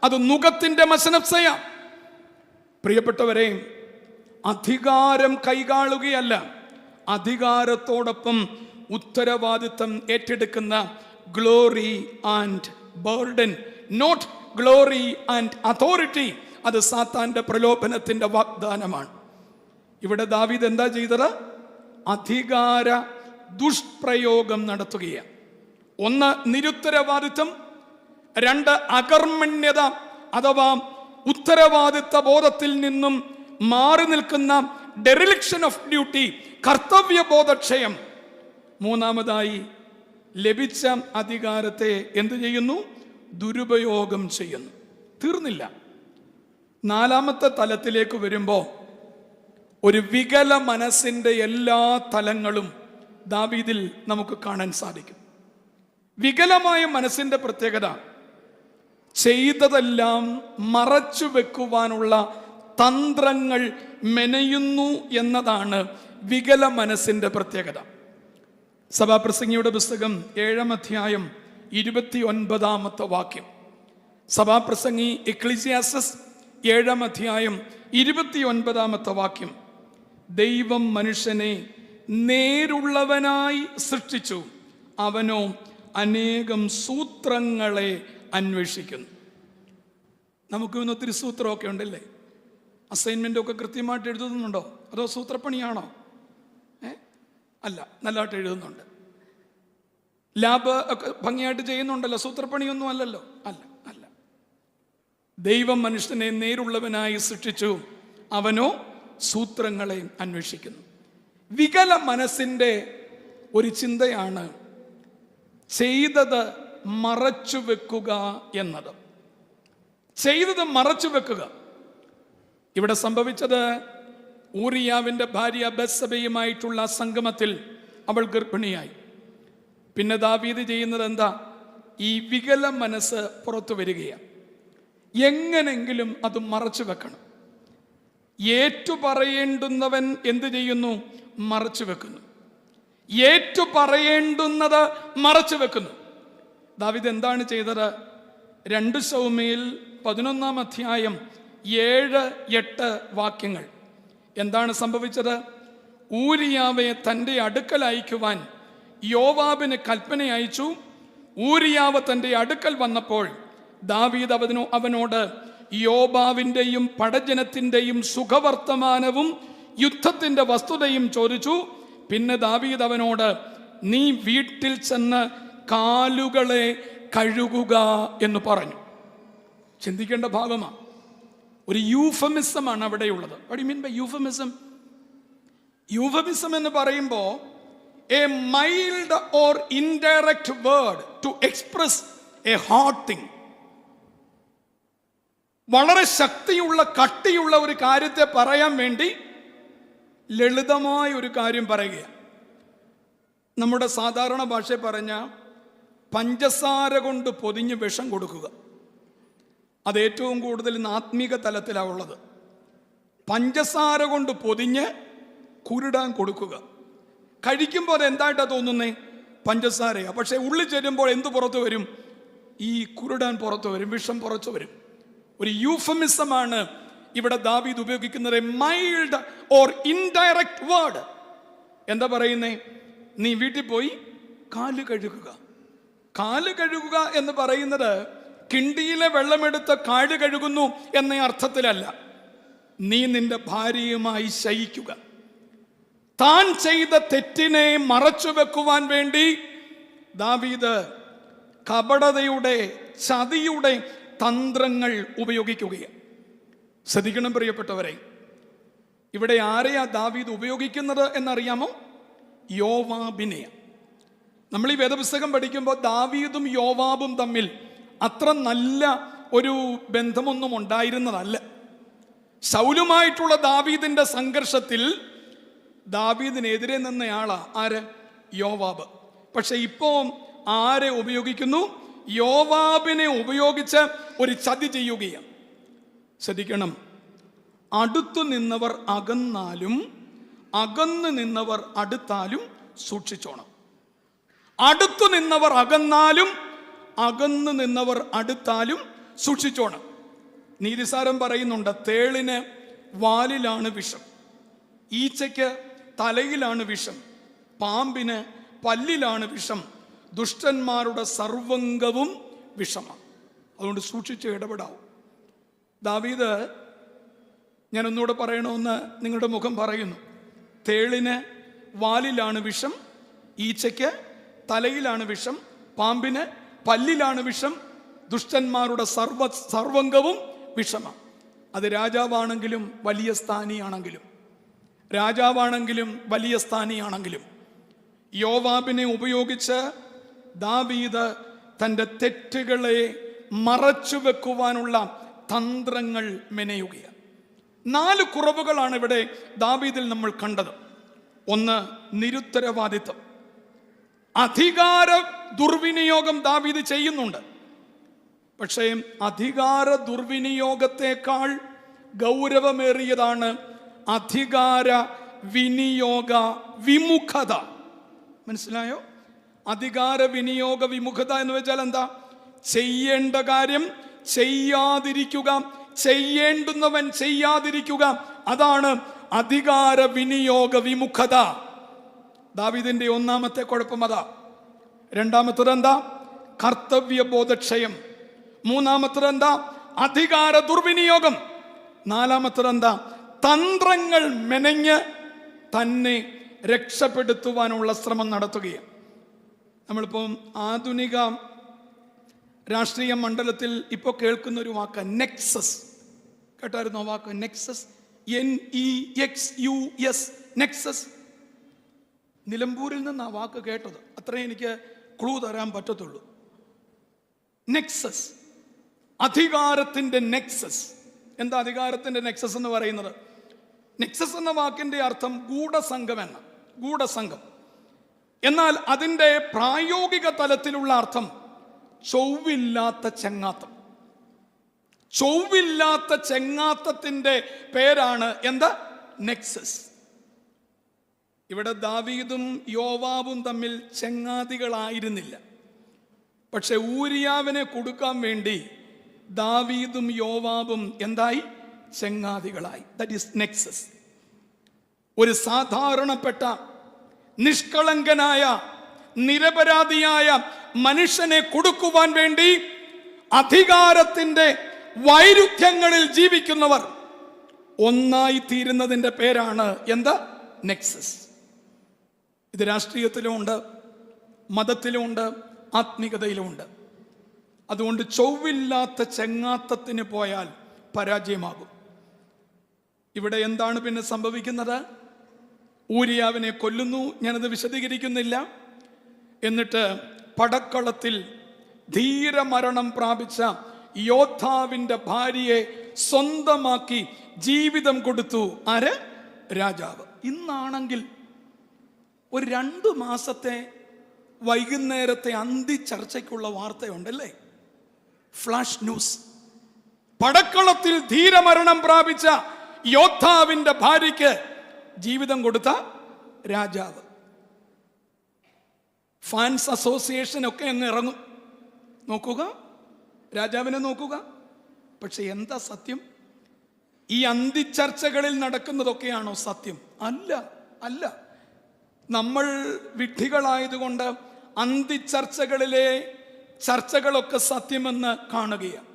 അത് നുകത്തിന്റെ മെസനപ്സയാ. പ്രിയപ്പെട്ടവരെ, അധികാരം കൈകാളുകയല്ല, അധികാരത്തോടൊപ്പം ഉത്തരവാദിത്തം ഏറ്റെടുക്കുന്ന glory and burden, not glory and authority. അത് സാത്താന്റെ പ്രലോഭനത്തിന്റെ വാഗ്ദാനമാണ്. ഇവിടെ ദാവീദ് എന്താ ചെയ്തത്? അധികാര ദുഷ്പ്രയോഗം നടത്തുകയാണ്. ഒന്ന്, നിരുത്തരവാദിത്വം. രണ്ട്, അകർമ്മണ്യത അഥവാ ഉത്തരവാദിത്വ ബോധത്തിൽ നിന്നും മാറി നിൽക്കുന്ന ഡെറിലിക്ഷൻ ഓഫ് ഡ്യൂട്ടി, കർത്തവ്യബോധക്ഷയം. മൂന്നാമതായി, ലഭിച്ച അധികാരത്തെ എന്തു ചെയ്യുന്നു? ദുരുപയോഗം ചെയ്യുന്നു. തീർന്നില്ല. നാലാമത്തെ തലത്തിലേക്ക് വരുമ്പോൾ ഒരു വികല മനസ്സിന്റെ എല്ലാ തലങ്ങളും ദാവീദിൽ നമുക്ക് കാണാൻ സാധിക്കും. വികലമായ മനസ്സിന്റെ പ്രത്യേകത ചെയ്തതെല്ലാം മറച്ചു വെക്കുവാനുള്ള തന്ത്രങ്ങൾ മെനയുന്നു എന്നതാണ് വികല മനസ്സിന്റെ പ്രത്യേകത. സഭാപ്രസംഗിയുടെ പുസ്തകം 7-ാം അധ്യായം 29-ാമത്തെ വാക്യം. സഭാപ്രസംഗി എക്ലീസിയാസ്റ്റസ് 7-ാം അധ്യായം 29-ാമത്തെ വാക്യം. ദൈവം മനുഷ്യനെ നേരുള്ളവനായി സൃഷ്ടിച്ചു, അവനോ അനേകം സൂത്രങ്ങളെ അന്വേഷിക്കുന്നു. നമുക്ക് ഇന്ന് ഒത്തിരി സൂത്രമൊക്കെ ഉണ്ടല്ലേ? അസൈൻമെൻ്റൊക്കെ കൃത്യമായിട്ട് എഴുതുന്നുണ്ടോ? അതോ സൂത്രപ്പണിയാണോ? അല്ല, നല്ലതായിട്ട് എഴുതുന്നുണ്ട്. ലാബ് ഒക്കെ ഭംഗിയായിട്ട് ചെയ്യുന്നുണ്ടല്ലോ. സൂത്രപ്പണിയൊന്നും അല്ലല്ലോ. അല്ല. ദൈവം മനുഷ്യനെ നേരുള്ളവനായി സൃഷ്ടിച്ചു, അവനോ സൂത്രങ്ങളെ അന്വേഷിക്കുന്നു. വികല മനസ്സിൻ്റെ ഒരു ചിന്തയാണ് ചെയ്തത് മറച്ചു വെക്കുക എന്നത്. ചെയ്തത് മറച്ചു വെക്കുക. ഇവിടെ സംഭവിച്ചത് ഊറിയാവിൻ്റെ ഭാര്യ ബത്സബയുമായിട്ടുള്ള സംഗമത്തിൽ അവൾ ഗർഭിണിയായി. പിന്നെ ദാവീദ് ചെയ്യുന്നത് എന്താ? ഈ വികല മനസ്സ് പുറത്തു വരികയാണ്. എങ്ങനെങ്കിലും അത് മറച്ചു വെക്കണം. ഏറ്റുപറയേണ്ടുന്നവൻ എന്ത് ചെയ്യുന്നു? മറച്ചു വെക്കുന്നു. ഏറ്റുപറയേണ്ടുന്നത് മറച്ചു വെക്കുന്നു. ദാവീദ് എന്താണ് ചെയ്തത്? 2 ശമൂവേൽ 11-ാം അധ്യായം 7-8 വാക്യങ്ങൾ. എന്താണ് സംഭവിച്ചത്? ഊരിയാവെ തൻ്റെ അടുക്കൽ അയക്കുവാൻ യോവാബിന് കൽപ്പന അയച്ചു. ഊരിയാവ് തൻ്റെ അടുക്കൽ വന്നപ്പോൾ ദാവീദ് അവനോട് യോവാബിൻ്റെയും പടജനത്തിൻ്റെയും സുഖവർത്തമാനവും യുദ്ധത്തിൻ്റെ വസ്തുതയും ചോദിച്ചു. പിന്നെ ദാവീദ് അവനോട്, നീ വീട്ടിൽ ചെന്ന് കാലുകളെ കഴുകുക എന്ന് പറഞ്ഞു. ചിന്തിക്കേണ്ട ഭാഗമാണ്. ഒരു യൂഫമിസമാണ് അവിടെയുള്ളത്. What you mean by euphemism? Euphemism എന്ന് പറയുമ്പോൾ a mild or indirect word to express a hard thing. വളരെ ശക്തിയുള്ള കട്ടിയുള്ള ഒരു കാര്യത്തെ പറയാൻ വേണ്ടി ലളിതമായ ഒരു കാര്യം പറയുകയാണ്. നമ്മുടെ സാധാരണ ഭാഷയിൽ പറഞ്ഞ പഞ്ചസാര കൊണ്ട് പൊതിഞ്ഞ് വിഷം കൊടുക്കുക. അത് ഏറ്റവും കൂടുതൽ ഇന്ന് ആത്മീക തലത്തിലാണ് ഉള്ളത്. പഞ്ചസാര കൊണ്ട് പൊതിഞ്ഞ് കുരുടാൻ കൊടുക്കുക. കഴിക്കുമ്പോൾ അത് എന്തായിട്ടാണ് തോന്നുന്നേ? പഞ്ചസാരയാണ്. പക്ഷേ ഉള്ളിൽ ചെല്ലുമ്പോൾ എന്ത് പുറത്തു വരും? ഈ കുരുടാൻ പുറത്തു വരും, വിഷം പുറത്തു വരും. ഒരു യൂഫമിസമാണ് ഇവിടെ ദാവീദ് ഉപയോഗിക്കുന്നത്. Mild or indirect word. എന്താ പറയുന്നേ? നീ വീട്ടിൽ പോയി കാല് കഴുകുക. കാല് കഴുകുക എന്ന് പറയുന്നത് കിണ്ടിയിലെ വെള്ളമെടുത്ത് കാല് കഴുകുന്നു എന്ന അർത്ഥത്തിലല്ല. നീ നിന്റെ ഭാര്യയുമായി ശയിക്കുക. താൻ ചെയ്ത തെറ്റിനെ മറച്ചു വെക്കുവാൻ വേണ്ടി ദാവീദ് കപടതയുടെ, ചതിയുടെ തന്ത്രങ്ങൾ ഉപയോഗിക്കുകയാണ്. ശ്രദ്ധിക്കണം പ്രിയപ്പെട്ടവരെ, ഇവിടെ ആരെയാ ദാവീദ് ഉപയോഗിക്കുന്നത് എന്നറിയാമോ? യോവാബിനെ. നമ്മൾ ഈ വേദപുസ്തകം പഠിക്കുമ്പോൾ ദാവീദും യോവാബും തമ്മിൽ അത്ര നല്ല ഒരു ബന്ധമൊന്നും ഉണ്ടായിരുന്നതല്ല. ശൗലുമായിട്ടുള്ള ദാവീദിന്റെ സംഘർഷത്തിൽ ദാവീദിനെതിരെ നിന്നയാളാ ആര്? യോവാബ്. പക്ഷെ ഇപ്പോൾ ആരെ ഉപയോഗിക്കുന്നു? യോവാബിനെ ഉപയോഗിച്ച് ഒരു ചതി ചെയ്യുകയാണ്. ശ്രദ്ധിക്കണം, അടുത്തു നിന്നവർ അകന്നാലും അകന്ന് നിന്നവർ അടുത്താലും സൂക്ഷിച്ചോണം. അടുത്തു നിന്നവർ അകന്നാലും അകന്ന് നിന്നവർ അടുത്താലും സൂക്ഷിച്ചോണം. നീതിസാരം പറയുന്നുണ്ട്, തേളിന് വാലിലാണ് വിഷം, ഈച്ചയ്ക്ക് തലയിലാണ് വിഷം, പാമ്പിന് പല്ലിലാണ് വിഷം, ദുഷ്ടന്മാരുടെ സർവംഗവും വിഷമാണ്. അതുകൊണ്ട് സൂക്ഷിച്ച് ഇടപെടാവും. ദാവീദ്, ഞാൻ ഒന്നുകൂടെ പറയണമെന്ന് നിങ്ങളുടെ മുഖം പറയുന്നു. തേളിന് വാലിലാണ് വിഷം, ഈച്ചയ്ക്ക് തലയിലാണ് വിഷം, പാമ്പിന് പല്ലിലാണ് വിഷം, ദുഷ്ടന്മാരുടെ സർവംഗവും വിഷമാണ്. അത് രാജാവാണെങ്കിലും വലിയ സ്ഥാനിയാണെങ്കിലും, രാജാവാണെങ്കിലും വലിയ സ്ഥാനിയാണെങ്കിലും, യോവാബിനെ ഉപയോഗിച്ച് ദാവീദ് തൻ്റെ തെറ്റുകളെ മറച്ചു വെക്കുവാനുള്ള തന്ത്രങ്ങൾ മെനയുകയാണ്. 4 കുറവുകളാണ് ഇവിടെ ദാവീദിൽ നമ്മൾ കണ്ടത്. ഒന്ന്, നിരുത്തരവാദിത്വം. അധികാര ദുർവിനിയോഗം ദാവീദ് ചെയ്യുന്നുണ്ട്. പക്ഷേ അധികാര ദുർവിനിയോഗത്തെക്കാൾ ഗൗരവമേറിയതാണ് അധികാര വിനിയോഗ വിമുഖത. മനസ്സിലായോ? അധികാര വിനിയോഗ വിമുഖത എന്ന് വെച്ചാൽ എന്താ? ചെയ്യേണ്ട കാര്യം ചെയ്യാതിരിക്കുക, ചെയ്യേണ്ടുന്നവൻ ചെയ്യാതിരിക്കുക. അതാണ് അധികാര വിനിയോഗ വിമുഖത. ദാവീദിന്റെ ഒന്നാമത്തെ കുഴപ്പം അതാ. രണ്ടാമത്തത് എന്താ? കർത്തവ്യബോധക്ഷയം. മൂന്നാമത്തത് എന്താ? അധികാര ദുർവിനിയോഗം. നാലാമത്തത് എന്താ? തന്ത്രങ്ങൾ മെനഞ്ഞ് തന്നെ രക്ഷപ്പെടുത്തുവാനുള്ള ശ്രമം നടത്തുകയാണ്. നമ്മളിപ്പം ആധുനിക രാഷ്ട്രീയ മണ്ഡലത്തിൽ ഇപ്പോൾ കേൾക്കുന്ന ഒരു വാക്ക് നെക്സസ്. കേട്ടായിരുന്നോ വാക്ക് നെക്സസ്? NEXUS, Nexus. നിലമ്പൂരിൽ നിന്ന് ആ വാക്ക് കേട്ടത്. അത്രയും എനിക്ക് ക്ലൂ തരാൻ പറ്റത്തുള്ളൂ. നെക്സസ്, അധികാരത്തിന്റെ നെക്സസ്. എന്താ അധികാരത്തിന്റെ നെക്സസ് എന്ന് പറയുന്നത്? നെക്സസ് എന്ന വാക്കിന്റെ അർത്ഥം ഗൂഢസംഘം എന്ന, ഗൂഢസംഘം. എന്നാൽ അതിൻ്റെ പ്രായോഗിക തലത്തിലുള്ള അർത്ഥം ചൊവ്വില്ലാത്ത ചെങ്ങാത്തം. ചൊവ്വില്ലാത്ത ചെങ്ങാത്തത്തിന്റെ പേരാണ് എന്താ? നെക്സസ്. ഇവിടെ ദാവീദും യോവാബും തമ്മിൽ ചെങ്ങാതികളായിരുന്നില്ല. പക്ഷെ ഊരിയാവിനെ കൊടുക്കാൻ വേണ്ടി ദാവീദും യോവാബും എന്തായി? ചെങ്ങാതികളായി. That is nexus. ഒരു സാധാരണപ്പെട്ട നിഷ്കളങ്കനായ നിരപരാധിയായ മനുഷ്യനെ കൊടുക്കുവാൻ വേണ്ടി അധികാരത്തിന്റെ വൈരുദ്ധ്യങ്ങളിൽ ജീവിക്കുന്നവർ ഒന്നായി തീരുന്നതിന്റെ പേരാണ് എന്താ? നെക്സസ്. ഇത് രാഷ്ട്രീയത്തിലുമുണ്ട്, മതത്തിലുമുണ്ട്, ആത്മീകതയിലുമുണ്ട്. അതുകൊണ്ട് ചൊവ്വില്ലാത്ത ചെങ്ങാത്തത്തിന് പോയാൽ പരാജയമാകും. ഇവിടെ എന്താണ് പിന്നെ സംഭവിക്കുന്നത്? ഊരിയാവിനെ കൊല്ലുന്നു. ഞാനത് വിശദീകരിക്കുന്നില്ല. എന്നിട്ട് പടക്കളത്തിൽ ധീരമരണം പ്രാപിച്ച യോദ്ധാവിന്റെ ഭാര്യയെ സ്വന്തമാക്കി ജീവിതം കൊടുത്തു. ആര്? രാജാവ്. ഇന്നാണെങ്കിൽ ഒരു 2 മാസത്തെ വൈകുന്നേരത്തെ അന്തി ചർച്ചയ്ക്കുള്ള വാർത്തയുണ്ടല്ലേ, ഫ്ലാഷ് ന്യൂസ്. പടക്കളത്തിൽ ധീരമരണം പ്രാപിച്ച യോദ്ധാവിന്റെ ഭാര്യയ്ക്ക് ജീവിതം കൊടുത്ത രാജാവ്. ഫാൻസ് അസോസിയേഷൻ ഒക്കെ അങ്ങ് ഇറങ്ങും. നോക്കുക, രാജാവിനെ നോക്കുക. പക്ഷെ എന്താ സത്യം? ഈ അന്തിച്ചർച്ചകളിൽ നടക്കുന്നതൊക്കെയാണോ സത്യം? അല്ല, അല്ല. നമ്മൾ വിഡ്ഢികളായതുകൊണ്ട് അന്തിച്ചർച്ചകളിലെ ചർച്ചകളൊക്കെ സത്യമെന്ന് കാണുകയാണ്.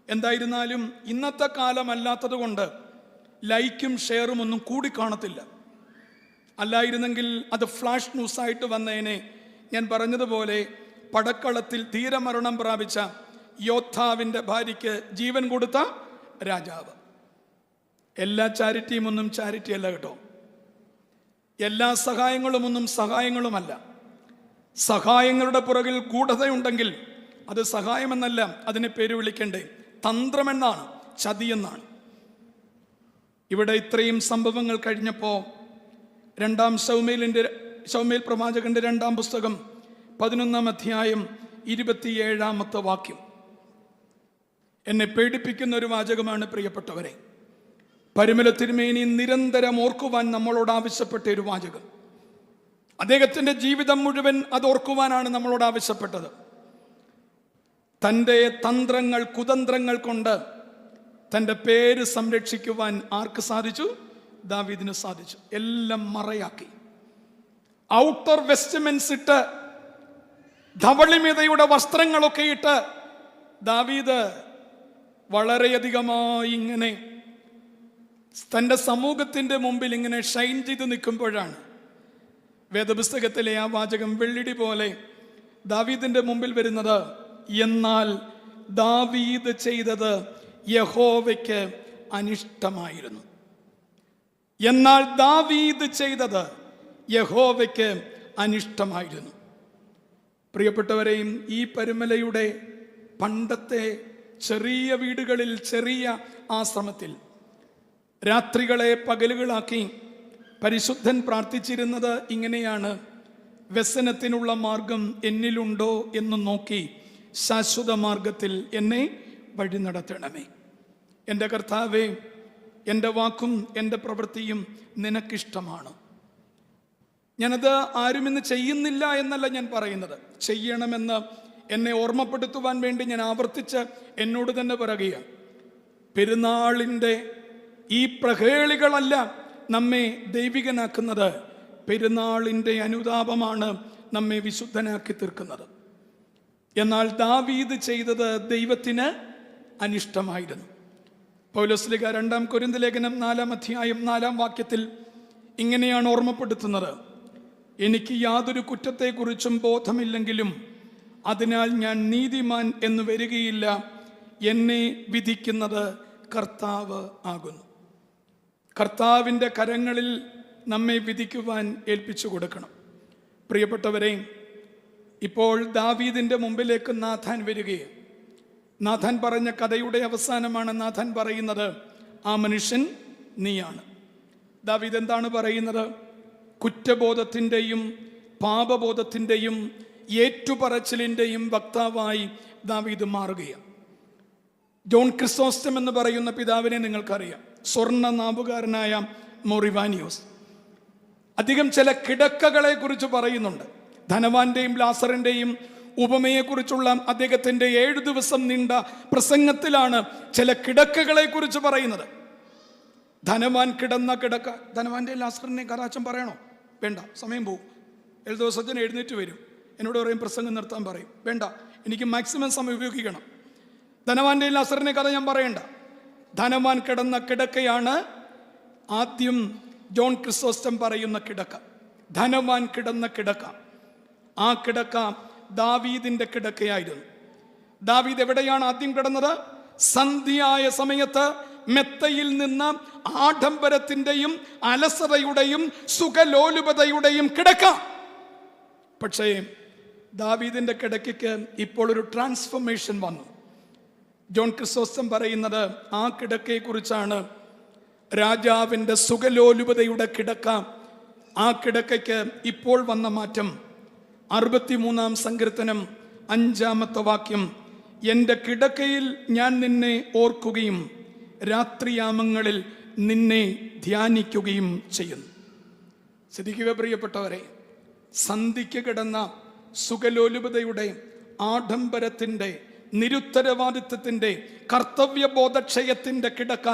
എന്തായിരുന്നാലും ഇന്നത്തെ കാലമല്ലാത്തത് കൊണ്ട് ലൈക്കും ഷെയറും ഒന്നും കൂടി കാണത്തില്ല. അല്ലായിരുന്നെങ്കിൽ അത് ഫ്ലാഷ് ന്യൂസായിട്ട് വന്നേനെ. ഞാൻ പറഞ്ഞതുപോലെ പടക്കളത്തിൽ ധീരമരണം പ്രാപിച്ച യോദ്ധാവിൻ്റെ ഭാര്യയ്ക്ക് ജീവൻ കൊടുത്ത രാജാവ്. എല്ലാ ചാരിറ്റിയും ഒന്നും ചാരിറ്റി അല്ല കേട്ടോ. എല്ലാ സഹായങ്ങളും ഒന്നും സഹായങ്ങളുമല്ല. സഹായങ്ങളുടെ പുറകിൽ ഗൂഢതയുണ്ടെങ്കിൽ അത് സഹായമെന്നല്ല അതിനെ പേര് വിളിക്കേണ്ടേ, തന്ത്രമെന്നാണ്, ചതിയെന്നാണ്. ഇവിടെ ഇത്രയും സംഭവങ്ങൾ കഴിഞ്ഞപ്പോൾ 2 ശമൂവേൽ പ്രവാചകന്റെ 2-ാം പുസ്തകം 11-ാം അധ്യായം 27-ാമത്തെ വാക്യം എന്നെ പേടിപ്പിക്കുന്ന ഒരു വാചകമാണ് പ്രിയപ്പെട്ടവരെ. പരിമല തിരുമേനി നിരന്തരം ഓർക്കുവാൻ നമ്മളോട് ആവശ്യപ്പെട്ട ഒരു വാചകം. അദ്ദേഹത്തിൻ്റെ ജീവിതം മുഴുവൻ അത് ഓർക്കുവാനാണ് നമ്മളോട് ആവശ്യപ്പെട്ടത്. തൻ്റെ തന്ത്രങ്ങൾ, കുതന്ത്രങ്ങൾ കൊണ്ട് തൻ്റെ പേര് സംരക്ഷിക്കുവാൻ ആർക്ക് സാധിച്ചു? ദാവീദിന് സാധിച്ചു. എല്ലാം മറയാക്കി, ഔട്ടർ വെസ്റ്റ്മെന്റ്സ് ഇട്ട്, ധവളിമിതയുടെ വസ്ത്രങ്ങളൊക്കെ ഇട്ട് ദാവീദ് വളരെയധികമായി ഇങ്ങനെ തൻ്റെ സമൂഹത്തിൻ്റെ മുമ്പിൽ ഇങ്ങനെ ഷൈൻ ചെയ്ത് നിൽക്കുമ്പോഴാണ് വേദപുസ്തകത്തിലെ ആ വാചകം വെള്ളിടി പോലെ ദാവീദിൻ്റെ മുമ്പിൽ വരുന്നത്. എന്നാൽ ദാവീദ് ചെയ്തത് യഹോവയ്ക്ക് അനിഷ്ടമായിരുന്നു. എന്നാൽ ദാവീദ് ചെയ്തത് യഹോവയ്ക്ക് അനിഷ്ടമായിരുന്നു. പ്രിയപ്പെട്ടവരെയും, ഈ പരുമലയുടെ പണ്ടത്തെ ചെറിയ വീടുകളിൽ, ചെറിയ ആശ്രമത്തിൽ രാത്രികളെ പകലുകളാക്കി പരിശുദ്ധൻ പ്രാർത്ഥിച്ചിരുന്നത് ഇങ്ങനെയാണ്: വ്യസനത്തിനുള്ള മാർഗം എന്നിലുണ്ടോ എന്ന് നോക്കി ശാശ്വത മാർഗത്തിൽ എന്നെ വഴി നടത്തണമേ. എൻ്റെ കർത്താവേ, എൻ്റെ വാക്കും എൻ്റെ പ്രവൃത്തിയും നിനക്കിഷ്ടമാണ്. ഞാനത് ആരും ഇന്ന് ചെയ്യുന്നില്ല എന്നല്ല ഞാൻ പറയുന്നത്. ചെയ്യണമെന്ന് എന്നെ ഓർമ്മപ്പെടുത്തുവാൻ വേണ്ടി ഞാൻ ആവർത്തിച്ച് എന്നോട് തന്നെ പറയുകയാണ്. പെരുന്നാളിൻ്റെ ഈ പ്രഹേളികളല്ല നമ്മെ ദൈവികനാക്കുന്നത്. പെരുന്നാളിൻ്റെ അനുതാപമാണ് നമ്മെ വിശുദ്ധനാക്കി തീർക്കുന്നത്. എന്നാൽ ദാവീദ് ചെയ്തത് ദൈവത്തിന് അനിഷ്ടമായിരുന്നു. പൗലോസ്ലീഹ 2 കൊരിന്ത്യർ ലേഖനം 4 അധ്യായം 4 വാക്യത്തിൽ ഇങ്ങനെയാണ് ഓർമ്മപ്പെടുത്തുന്നത്: എനിക്ക് യാതൊരു കുറ്റത്തെക്കുറിച്ചും ബോധമില്ലെങ്കിലും അതിനാൽ ഞാൻ നീതിമാൻ എന്ന് വരികയില്ല, എന്നെ വിധിക്കുന്നത് കർത്താവ് ആകുന്നു. കർത്താവിൻ്റെ കരങ്ങളിൽ നമ്മെ വിധിക്കുവാൻ ഏൽപ്പിച്ചു കൊടുക്കണം. പ്രിയപ്പെട്ടവരെ, ഇപ്പോൾ ദാവീദിൻ്റെ മുമ്പിലേക്ക് നാഥാൻ വരികയാണ്. നാഥാൻ പറഞ്ഞ കഥയുടെ അവസാനമാണ് നാഥാൻ പറയുന്നത്, ആ മനുഷ്യൻ നീയാണ്. ദാവീദ് എന്താണ് പറയുന്നത്? കുറ്റബോധത്തിൻ്റെയും പാപബോധത്തിൻ്റെയും ഏറ്റുപറച്ചിലിൻ്റെയും വക്താവായി ദാവീദ് മാറുകയാണ്. ജോൺ ക്രിസോസ്റ്റം എന്ന് പറയുന്ന പിതാവിനെ നിങ്ങൾക്കറിയാം. സ്വർണ്ണ നാമ്പുകാരനായ മൊറിവാനിയോസ് അധികം ചില കിടക്കകളെ കുറിച്ച് പറയുന്നുണ്ട്. ധനവാന്റെയും ലാസറിൻ്റെയും ഉപമയെക്കുറിച്ചുള്ള അദ്ദേഹത്തിൻ്റെ 7 ദിവസം നീണ്ട പ്രസംഗത്തിലാണ് ചില കിടക്കകളെ കുറിച്ച് പറയുന്നത്. ധനവാൻ കിടന്ന കിടക്ക. ധനവാന്റെ ലാസറിനെ കഥാച്ചൻ പറയണോ? വേണ്ട, സമയം പോകും. എൽദോസച്ചൻ എഴുന്നേറ്റ് വരും, എന്നോട് പറയും പ്രസംഗം നിർത്താൻ പറയും. വേണ്ട, എനിക്ക് മാക്സിമം സമയം ഉപയോഗിക്കണം. ധനവാന്റെ ലാസറിനെ കഥ ഞാൻ പറയണ്ട. ധനവാൻ കിടന്ന കിടക്കയാണ് ആദ്യം ജോൺ ക്രിസോസ്റ്റം പറയുന്ന കിടക്ക. ധനവാൻ കിടന്ന കിടക്ക. ആ കിടക്ക ദാവീദിന്റെ കിടക്കയായിരുന്നു. ദാവീദ് എവിടെയാണ് ആദ്യം കിടന്നത്? സന്ധ്യയായ സമയത്ത് മെത്തയിൽ നിന്ന് ആഡംബരത്തിൻ്റെയും അലസതയുടെയും സുഖലോലുപതയുടെയും കിടക്ക. പക്ഷേ ദാവീദിന്റെ കിടക്കയ്ക്ക് ഇപ്പോൾ ഒരു ട്രാൻസ്ഫോർമേഷൻ വന്നു. ജോൺ ക്രിസോസ്റ്റം പറയുന്നത് ആ കിടക്കയെക്കുറിച്ചാണ്. രാജാവിൻ്റെ സുഖലോലുപതയുടെ കിടക്ക. ആ കിടക്കയ്ക്ക് ഇപ്പോൾ വന്ന മാറ്റം 63-ാം സങ്കീർത്തനം 5-ാമത്തെ വാക്യം: എൻ്റെ കിടക്കയിൽ ഞാൻ നിന്നെ ഓർക്കുകയും രാത്രിയാമങ്ങളിൽ നിന്നെ ധ്യാനിക്കുകയും ചെയ്യുന്നു. ശ്രദ്ധിക്കുക പ്രിയപ്പെട്ടവരെ, സന്ധിക്ക് കിടന്ന സുഖലോലുപതയുടെ, ആഡംബരത്തിൻ്റെ, നിരുത്തരവാദിത്വത്തിൻ്റെ, കർത്തവ്യബോധക്ഷയത്തിൻ്റെ കിടക്ക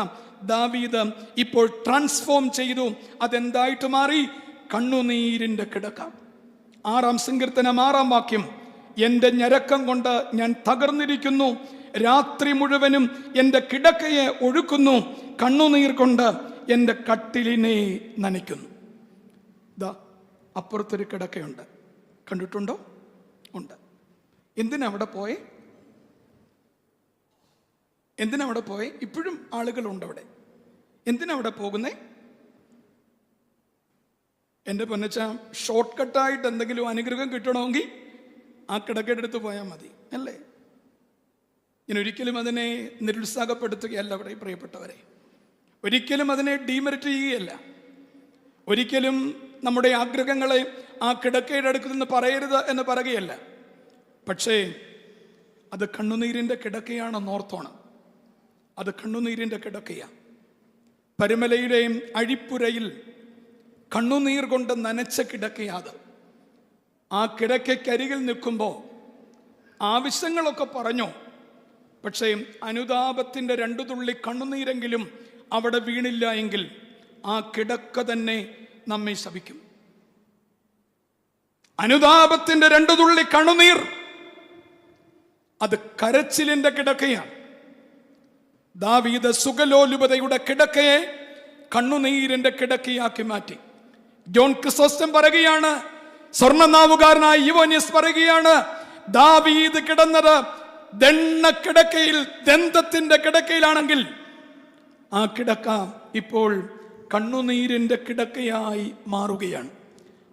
ദാവീദ് ഇപ്പോൾ ട്രാൻസ്ഫോം ചെയ്തു. അതെന്തായിട്ട് മാറി? കണ്ണുനീരിൻ്റെ കിടക്ക. 6-ാം സങ്കീർത്തനം 6-ാം വാക്യം: എൻ്റെ ഞരക്കം കൊണ്ട് ഞാൻ തകർന്നിരിക്കുന്നു, രാത്രി മുഴുവനും എൻ്റെ കിടക്കയെ ഒഴുക്കുന്നു, കണ്ണുനീർ കൊണ്ട് എൻ്റെ കട്ടിലിനെ നനയ്ക്കുന്നു. ഇതാ അപ്പുറത്തൊരു കിടക്കയുണ്ട്, കണ്ടിട്ടുണ്ടോ? ഉണ്ട്. എന്തിനവിടെ പോയെ? എന്തിനവിടെ പോയെ? ഇപ്പോഴും ആളുകളുണ്ട് അവിടെ. എന്തിനവിടെ പോകുന്നേ? എൻ്റെ പൊന്നച്ച, ഷോർട്ട് കട്ടായിട്ട് എന്തെങ്കിലും അനുഗ്രഹം കിട്ടണമെങ്കിൽ ആ കിടക്കയുടെ അടുത്ത് പോയാൽ മതി, അല്ലേ? ഞാൻ ഒരിക്കലും അതിനെ നിരുത്സാഹപ്പെടുത്തുകയല്ല അവിടെ പ്രിയപ്പെട്ടവരെ. ഒരിക്കലും അതിനെ ഡീമെറിറ്റ് ചെയ്യുകയല്ല. ഒരിക്കലും നമ്മുടെ ആഗ്രഹങ്ങളെ ആ കിടക്കയുടെ അടുത്ത് നിന്ന് പറയരുത് എന്ന് പറയുകയല്ല. പക്ഷേ അത് കണ്ണുനീരിൻ്റെ കിടക്കയാണെന്ന് ഓർത്തോണം. അത് കണ്ണുനീരിൻ്റെ കിടക്കയാണ്. പരുമലയുടെയും അഴിപ്പുരയിൽ കണ്ണുനീർ കൊണ്ട് നനച്ച കിടക്കയാത്. ആ കിടക്കയ്ക്കരികിൽ നിൽക്കുമ്പോൾ ആവശ്യങ്ങളൊക്കെ പറഞ്ഞു, പക്ഷേ അനുതാപത്തിൻ്റെ 2 തുള്ളി കണ്ണുനീരെങ്കിലും അവിടെ വീണില്ല എങ്കിൽ ആ കിടക്ക തന്നെ നമ്മെ ശപിക്കും. അനുതാപത്തിൻ്റെ 2 തുള്ളി കണ്ണുനീർ അത് കരച്ചിലിൻ്റെ കിടക്കയാണ്. ദാവീദ് സുഖലോലുപതയുടെ കിടക്കയെ കണ്ണുനീരിൻ്റെ കിടക്കയാക്കി മാറ്റി. ജോൺ ക്രിസോസ്റ്റം പറയുകയാണ്, സ്വർണ്ണനാവുകാരനായ യുവോനിയസ് പറയുകയാണ്, ദാവീദ് കിടന്നത് ദണ്ണക്കിടക്കയിൽ, ദന്തത്തിന്റെ കിടക്കയിലാണെങ്കിൽ ആ കിടക്ക ഇപ്പോൾ കണ്ണുനീരിൻ്റെ കിടക്കയായി മാറുകയാണ്.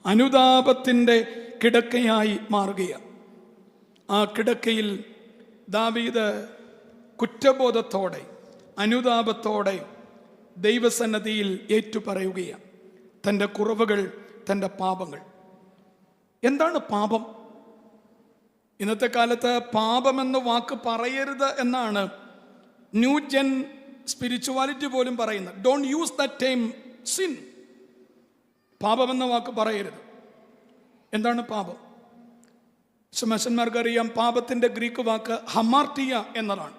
അനുതാപത്തിൻ്റെ കിടക്കയായി മാറുകയാണ്. ആ കിടക്കയിൽ ദാവീദ് കുറ്റബോധത്തോടെ, അനുതാപത്തോടെ ദൈവസന്നദ്ധിയിൽ ഏറ്റുപറയുകയാണ് തൻ്റെ കുറവുകൾ, തൻ്റെ പാപങ്ങൾ. എന്താണ് പാപം? ഇന്നത്തെ കാലത്ത് പാപമെന്ന വാക്ക് പറയരുത് എന്നാണ് ന്യൂജൻ സ്പിരിച്വാലിറ്റി പോലും പറയുന്നത്. Don't use that time sin. പാപമെന്ന വാക്ക് പറയരുത്. എന്താണ് പാപം? ശമശന്മാർക്കറിയാം, പാപത്തിൻ്റെ ഗ്രീക്ക് വാക്ക് ഹമാർട്ടിയ എന്നതാണ്.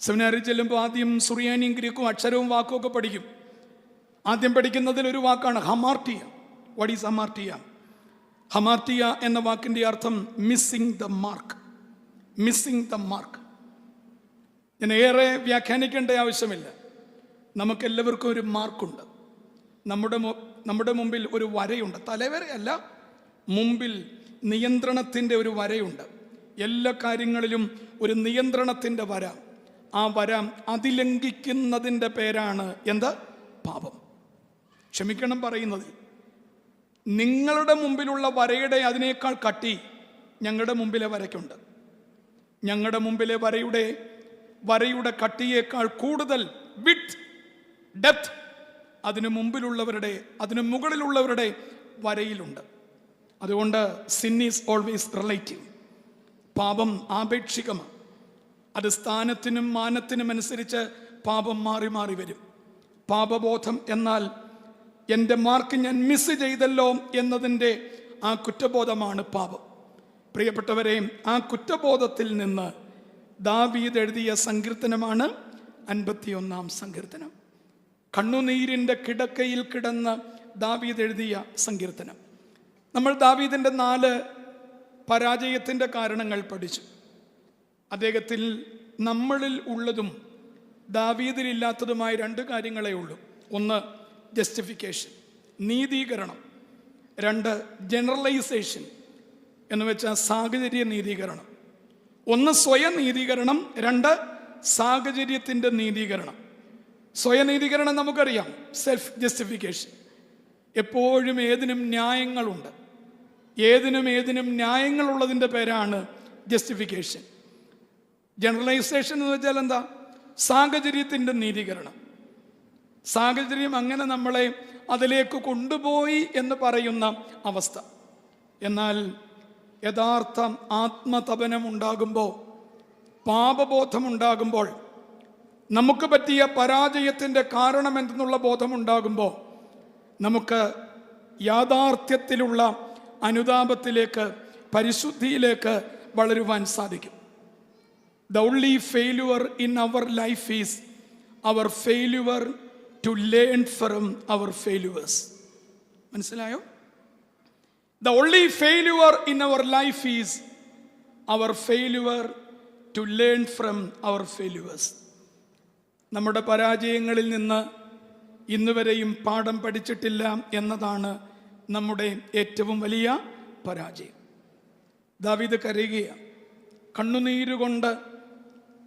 സെമിനാറിൽ ചെല്ലുമ്പോൾ ആദ്യം സുറിയാനിയും ഗ്രീക്കും അക്ഷരവും വാക്കും ഒക്കെ പഠിക്കും. ആദ്യം പഠിക്കുന്നതിൽ ഒരു വാക്കാണ് ഹമാർട്ടിയ. What is ഹമാർട്ടിയ? ഹമാർട്ടിയ എന്ന വാക്കിൻ്റെ അർത്ഥം missing the mark. Missing the mark. ഞാൻ ഏറെ വ്യാഖ്യാനിക്കേണ്ട ആവശ്യമില്ല. നമുക്കെല്ലാവർക്കും ഒരു മാർക്കുണ്ട്. നമ്മുടെ മുമ്പിൽ ഒരു വരയുണ്ട്. തലവരയല്ല, മുമ്പിൽ നിയന്ത്രണത്തിൻ്റെ ഒരു വരയുണ്ട്. എല്ലാ കാര്യങ്ങളിലും ഒരു നിയന്ത്രണത്തിൻ്റെ വര. ആ വര അതിലംഘിക്കുന്നതിൻ്റെ പേരാണ് എന്ത്? പാപം. ക്ഷമിക്കണം പറയുന്നത്, നിങ്ങളുടെ മുമ്പിലുള്ള വരയുടെ അതിനേക്കാൾ കട്ടി ഞങ്ങളുടെ മുമ്പിലെ വരയ്ക്കുണ്ട്. ഞങ്ങളുടെ മുമ്പിലെ വരയുടെ കട്ടിയേക്കാൾ കൂടുതൽ വിഡ്ത്, ഡെപ്ത് അതിനു മുമ്പിലുള്ളവരുടെ, അതിനു മുകളിലുള്ളവരുടെ വരയിലുണ്ട്. അതുകൊണ്ട് സിൻ ഈസ് ഓൾവേസ് റിലേറ്റീവ്. പാപം ആപേക്ഷികമാണ്. അത് സ്ഥാനത്തിനും മാനത്തിനും അനുസരിച്ച് പാപം മാറി മാറി വരും. പാപബോധം എന്നാൽ എൻ്റെ മാർക്ക് ഞാൻ മിസ് ചെയ്തല്ലോ എന്നതിൻ്റെ ആ കുറ്റബോധമാണ് പാപം. പ്രിയപ്പെട്ടവരെ, ആ കുറ്റബോധത്തിൽ നിന്ന് ദാവീദ് എഴുതിയ സങ്കീർത്തനമാണ് 51-ാം സങ്കീർത്തനം. കണ്ണുനീരിൻ്റെ കിടക്കയിൽ കിടന്ന് ദാവീദ് എഴുതിയ സങ്കീർത്തനം. നമ്മൾ ദാവീദിൻ്റെ 4 പരാജയത്തിൻ്റെ കാരണങ്ങൾ പഠിച്ചു. അദ്ദേഹത്തിൽ നമ്മളിൽ ഉള്ളതും ദാവീദിലില്ലാത്തതുമായ 2 കാര്യങ്ങളേ ഉള്ളൂ. 1 ജസ്റ്റിഫിക്കേഷൻ, നീതീകരണം. 2 ജനറലൈസേഷൻ എന്ന് വെച്ചാൽ സാഹചര്യ നീതീകരണം. 1 സ്വയം നീതീകരണം, 2 സാഹചര്യത്തിൻ്റെ നീതീകരണം. സ്വയനീതീകരണം നമുക്കറിയാം, സെൽഫ് ജസ്റ്റിഫിക്കേഷൻ. എപ്പോഴും ഏതിനും ന്യായങ്ങളുണ്ട്. ഏതിനും ന്യായങ്ങളുള്ളതിൻ്റെ പേരാണ് ജസ്റ്റിഫിക്കേഷൻ. ജനറലൈസേഷൻ എന്ന് വെച്ചാൽ എന്താ? സാഹചര്യത്തിൻ്റെ നീതീകരണം. സാഹചര്യം അങ്ങനെ നമ്മളെ അതിലേക്ക് കൊണ്ടുപോയി എന്ന് പറയുന്ന അവസ്ഥ. എന്നാൽ യഥാർത്ഥ ആത്മതപനമുണ്ടാകുമ്പോൾ, പാപബോധമുണ്ടാകുമ്പോൾ, നമുക്ക് പറ്റിയ പരാജയത്തിൻ്റെ കാരണം എന്തെന്നുള്ള ബോധമുണ്ടാകുമ്പോൾ നമുക്ക് യാഥാർത്ഥ്യത്തിലുള്ള അനുതാപത്തിലേക്ക്, പരിശുദ്ധിയിലേക്ക് വളരുവാൻ സാധിക്കും. The only failure in our life is our failure to learn from our failures. മനസ്സിലായോ? The only failure in our life is our failure to learn from our failures. നമ്മുടെ പരാജയങ്ങളിൽ നിന്ന് ഇന്നുവരെയും പാഠം പഠിച്ചിട്ടില്ല എന്നതാണ് നമ്മുടെ ഏറ്റവും വലിയ പരാജയം. ദാവീദ് കരയുകയാണ്, കണ്ണുനീരുകൊണ്ട്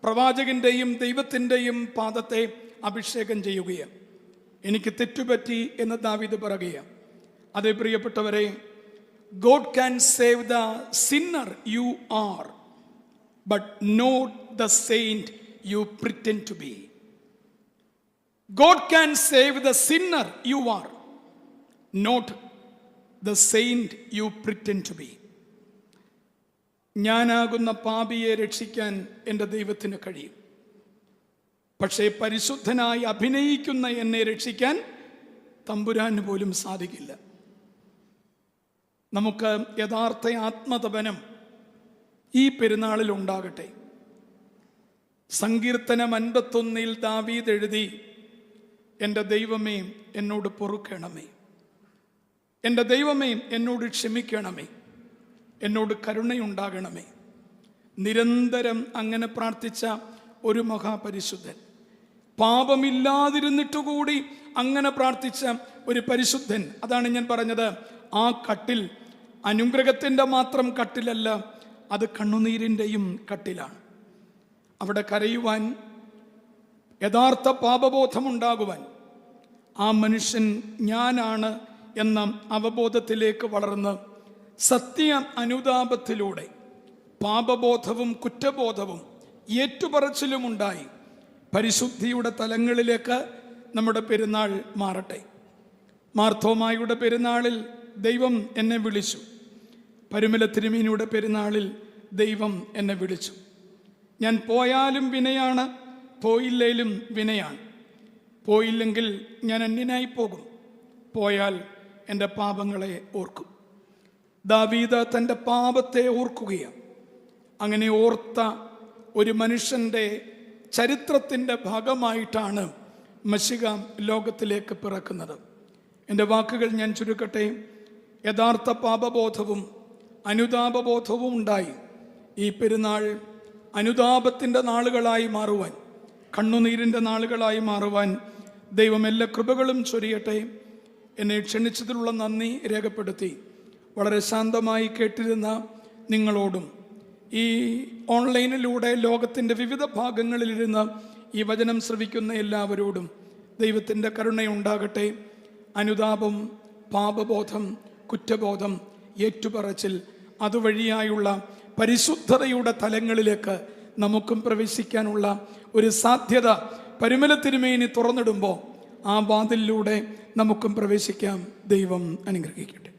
പ്രവാചകന്റെയും ദൈവത്തിൻ്റെയും പാദത്തെ അഭിഷേകം ചെയ്യുകയാണ്. എനിക്ക് തെറ്റുപറ്റി എന്ന് ദാവീദ് പറയുകയാണ്. അതേ പ്രിയപ്പെട്ടവരെ, God can save the sinner you are, but not the saint you pretend to be. God can save the sinner you are, not the saint you pretend to be. ഞാനാകുന്ന പാപിയെ രക്ഷിക്കാൻ എൻ്റെ ദൈവത്തിന് കഴിയും. പക്ഷേ പരിശുദ്ധനായി അഭിനയിക്കുന്ന എന്നെ രക്ഷിക്കാൻ തമ്പുരാന് പോലും സാധിക്കില്ല. നമുക്ക് യഥാർത്ഥ ആത്മതപനം ഈ പെരുന്നാളിൽ ഉണ്ടാകട്ടെ. സങ്കീർത്തനം 51 ദാവീദ് എഴുതി, എൻ്റെ ദൈവമേ എന്നോട് പൊറുക്കണമേ, എൻ്റെ ദൈവമേ എന്നോട് ക്ഷമിക്കണമേ, എന്നോട് കരുണയുണ്ടാകണമേ. നിരന്തരം അങ്ങനെ പ്രാർത്ഥിച്ച ഒരു മഹാപരിശുദ്ധൻ, പാപമില്ലാതിരുന്നിട്ടുകൂടി അങ്ങനെ പ്രാർത്ഥിച്ച ഒരു പരിശുദ്ധൻ. അതാണ് ഞാൻ പറഞ്ഞത്, ആ കട്ടിൽ അനുഗ്രഹത്തിൻ്റെ മാത്രം കട്ടിലല്ല, അത് കണ്ണുനീരിൻ്റെയും കട്ടിലാണ്. അവിടെ കരയുവാൻ, യഥാർത്ഥ പാപബോധമുണ്ടാകുവാൻ, ആ മനുഷ്യൻ ഞാനാണ് എന്ന അവബോധത്തിലേക്ക് വളർന്ന് സത്യ അനുതാപത്തിലൂടെ പാപബോധവും കുറ്റബോധവും ഏറ്റുപറച്ചിലുമുണ്ടായി പരിശുദ്ധിയുടെ തലങ്ങളിലേക്ക് നമ്മുടെ പെരുന്നാൾ മാറട്ടെ. മാർത്തോമായുടെ പെരുന്നാളിൽ ദൈവം എന്നെ വിളിച്ചു. പരുമല തിരുമേനിയുടെ പെരുന്നാളിൽ ദൈവം എന്നെ വിളിച്ചു. ഞാൻ പോയാലും വിനയാണ്, പോയില്ലേലും വിനയാണ്. പോയില്ലെങ്കിൽ ഞാൻ അന്യനായി പോകും, പോയാൽ എൻ്റെ പാപങ്ങളെ ഓർക്കും. ദാവീദ് തൻ്റെ പാപത്തെ ഓർക്കുകയാണ്. അങ്ങനെ ഓർത്ത ഒരു മനുഷ്യൻ്റെ ചരിത്രത്തിൻ്റെ ഭാഗമായിട്ടാണ് മശിഹ ലോകത്തിലേക്ക് പിറക്കുന്നത്. എൻ്റെ വാക്കുകൾ ഞാൻ ചുരുക്കട്ടെ. യഥാർത്ഥ പാപബോധവും അനുതാപബോധവും ഉണ്ടായി ഈ പെരുന്നാൾ അനുതാപത്തിൻ്റെ നാളുകളായി മാറുവാൻ, കണ്ണുനീരിൻ്റെ നാളുകളായി മാറുവാൻ ദൈവം എല്ലാ കൃപകളും ചൊരിയട്ടെ. എന്നെ ക്ഷണിച്ചതിലുള്ള നന്ദി രേഖപ്പെടുത്തി വളരെ ശാന്തമായി കേട്ടിരുന്ന നിങ്ങളോടും ഈ ഓൺലൈനിലൂടെ ലോകത്തിൻ്റെ വിവിധ ഭാഗങ്ങളിലിരുന്ന് ഈ വചനം ശ്രവിക്കുന്ന എല്ലാവരോടും ദൈവത്തിൻ്റെ കരുണയുണ്ടാകട്ടെ. അനുതാപം, പാപബോധം, കുറ്റബോധം, ഏറ്റുപറച്ചിൽ, അതുവഴിയായുള്ള പരിശുദ്ധതയുടെ തലങ്ങളിലേക്ക് നമുക്കും പ്രവേശിക്കാനുള്ള ഒരു സാധ്യത പരിമല തിരുമേനി തുറന്നിടുമ്പോൾ ആ വാതിലിലൂടെ നമുക്കും പ്രവേശിക്കാം. ദൈവം അനുഗ്രഹിക്കട്ടെ.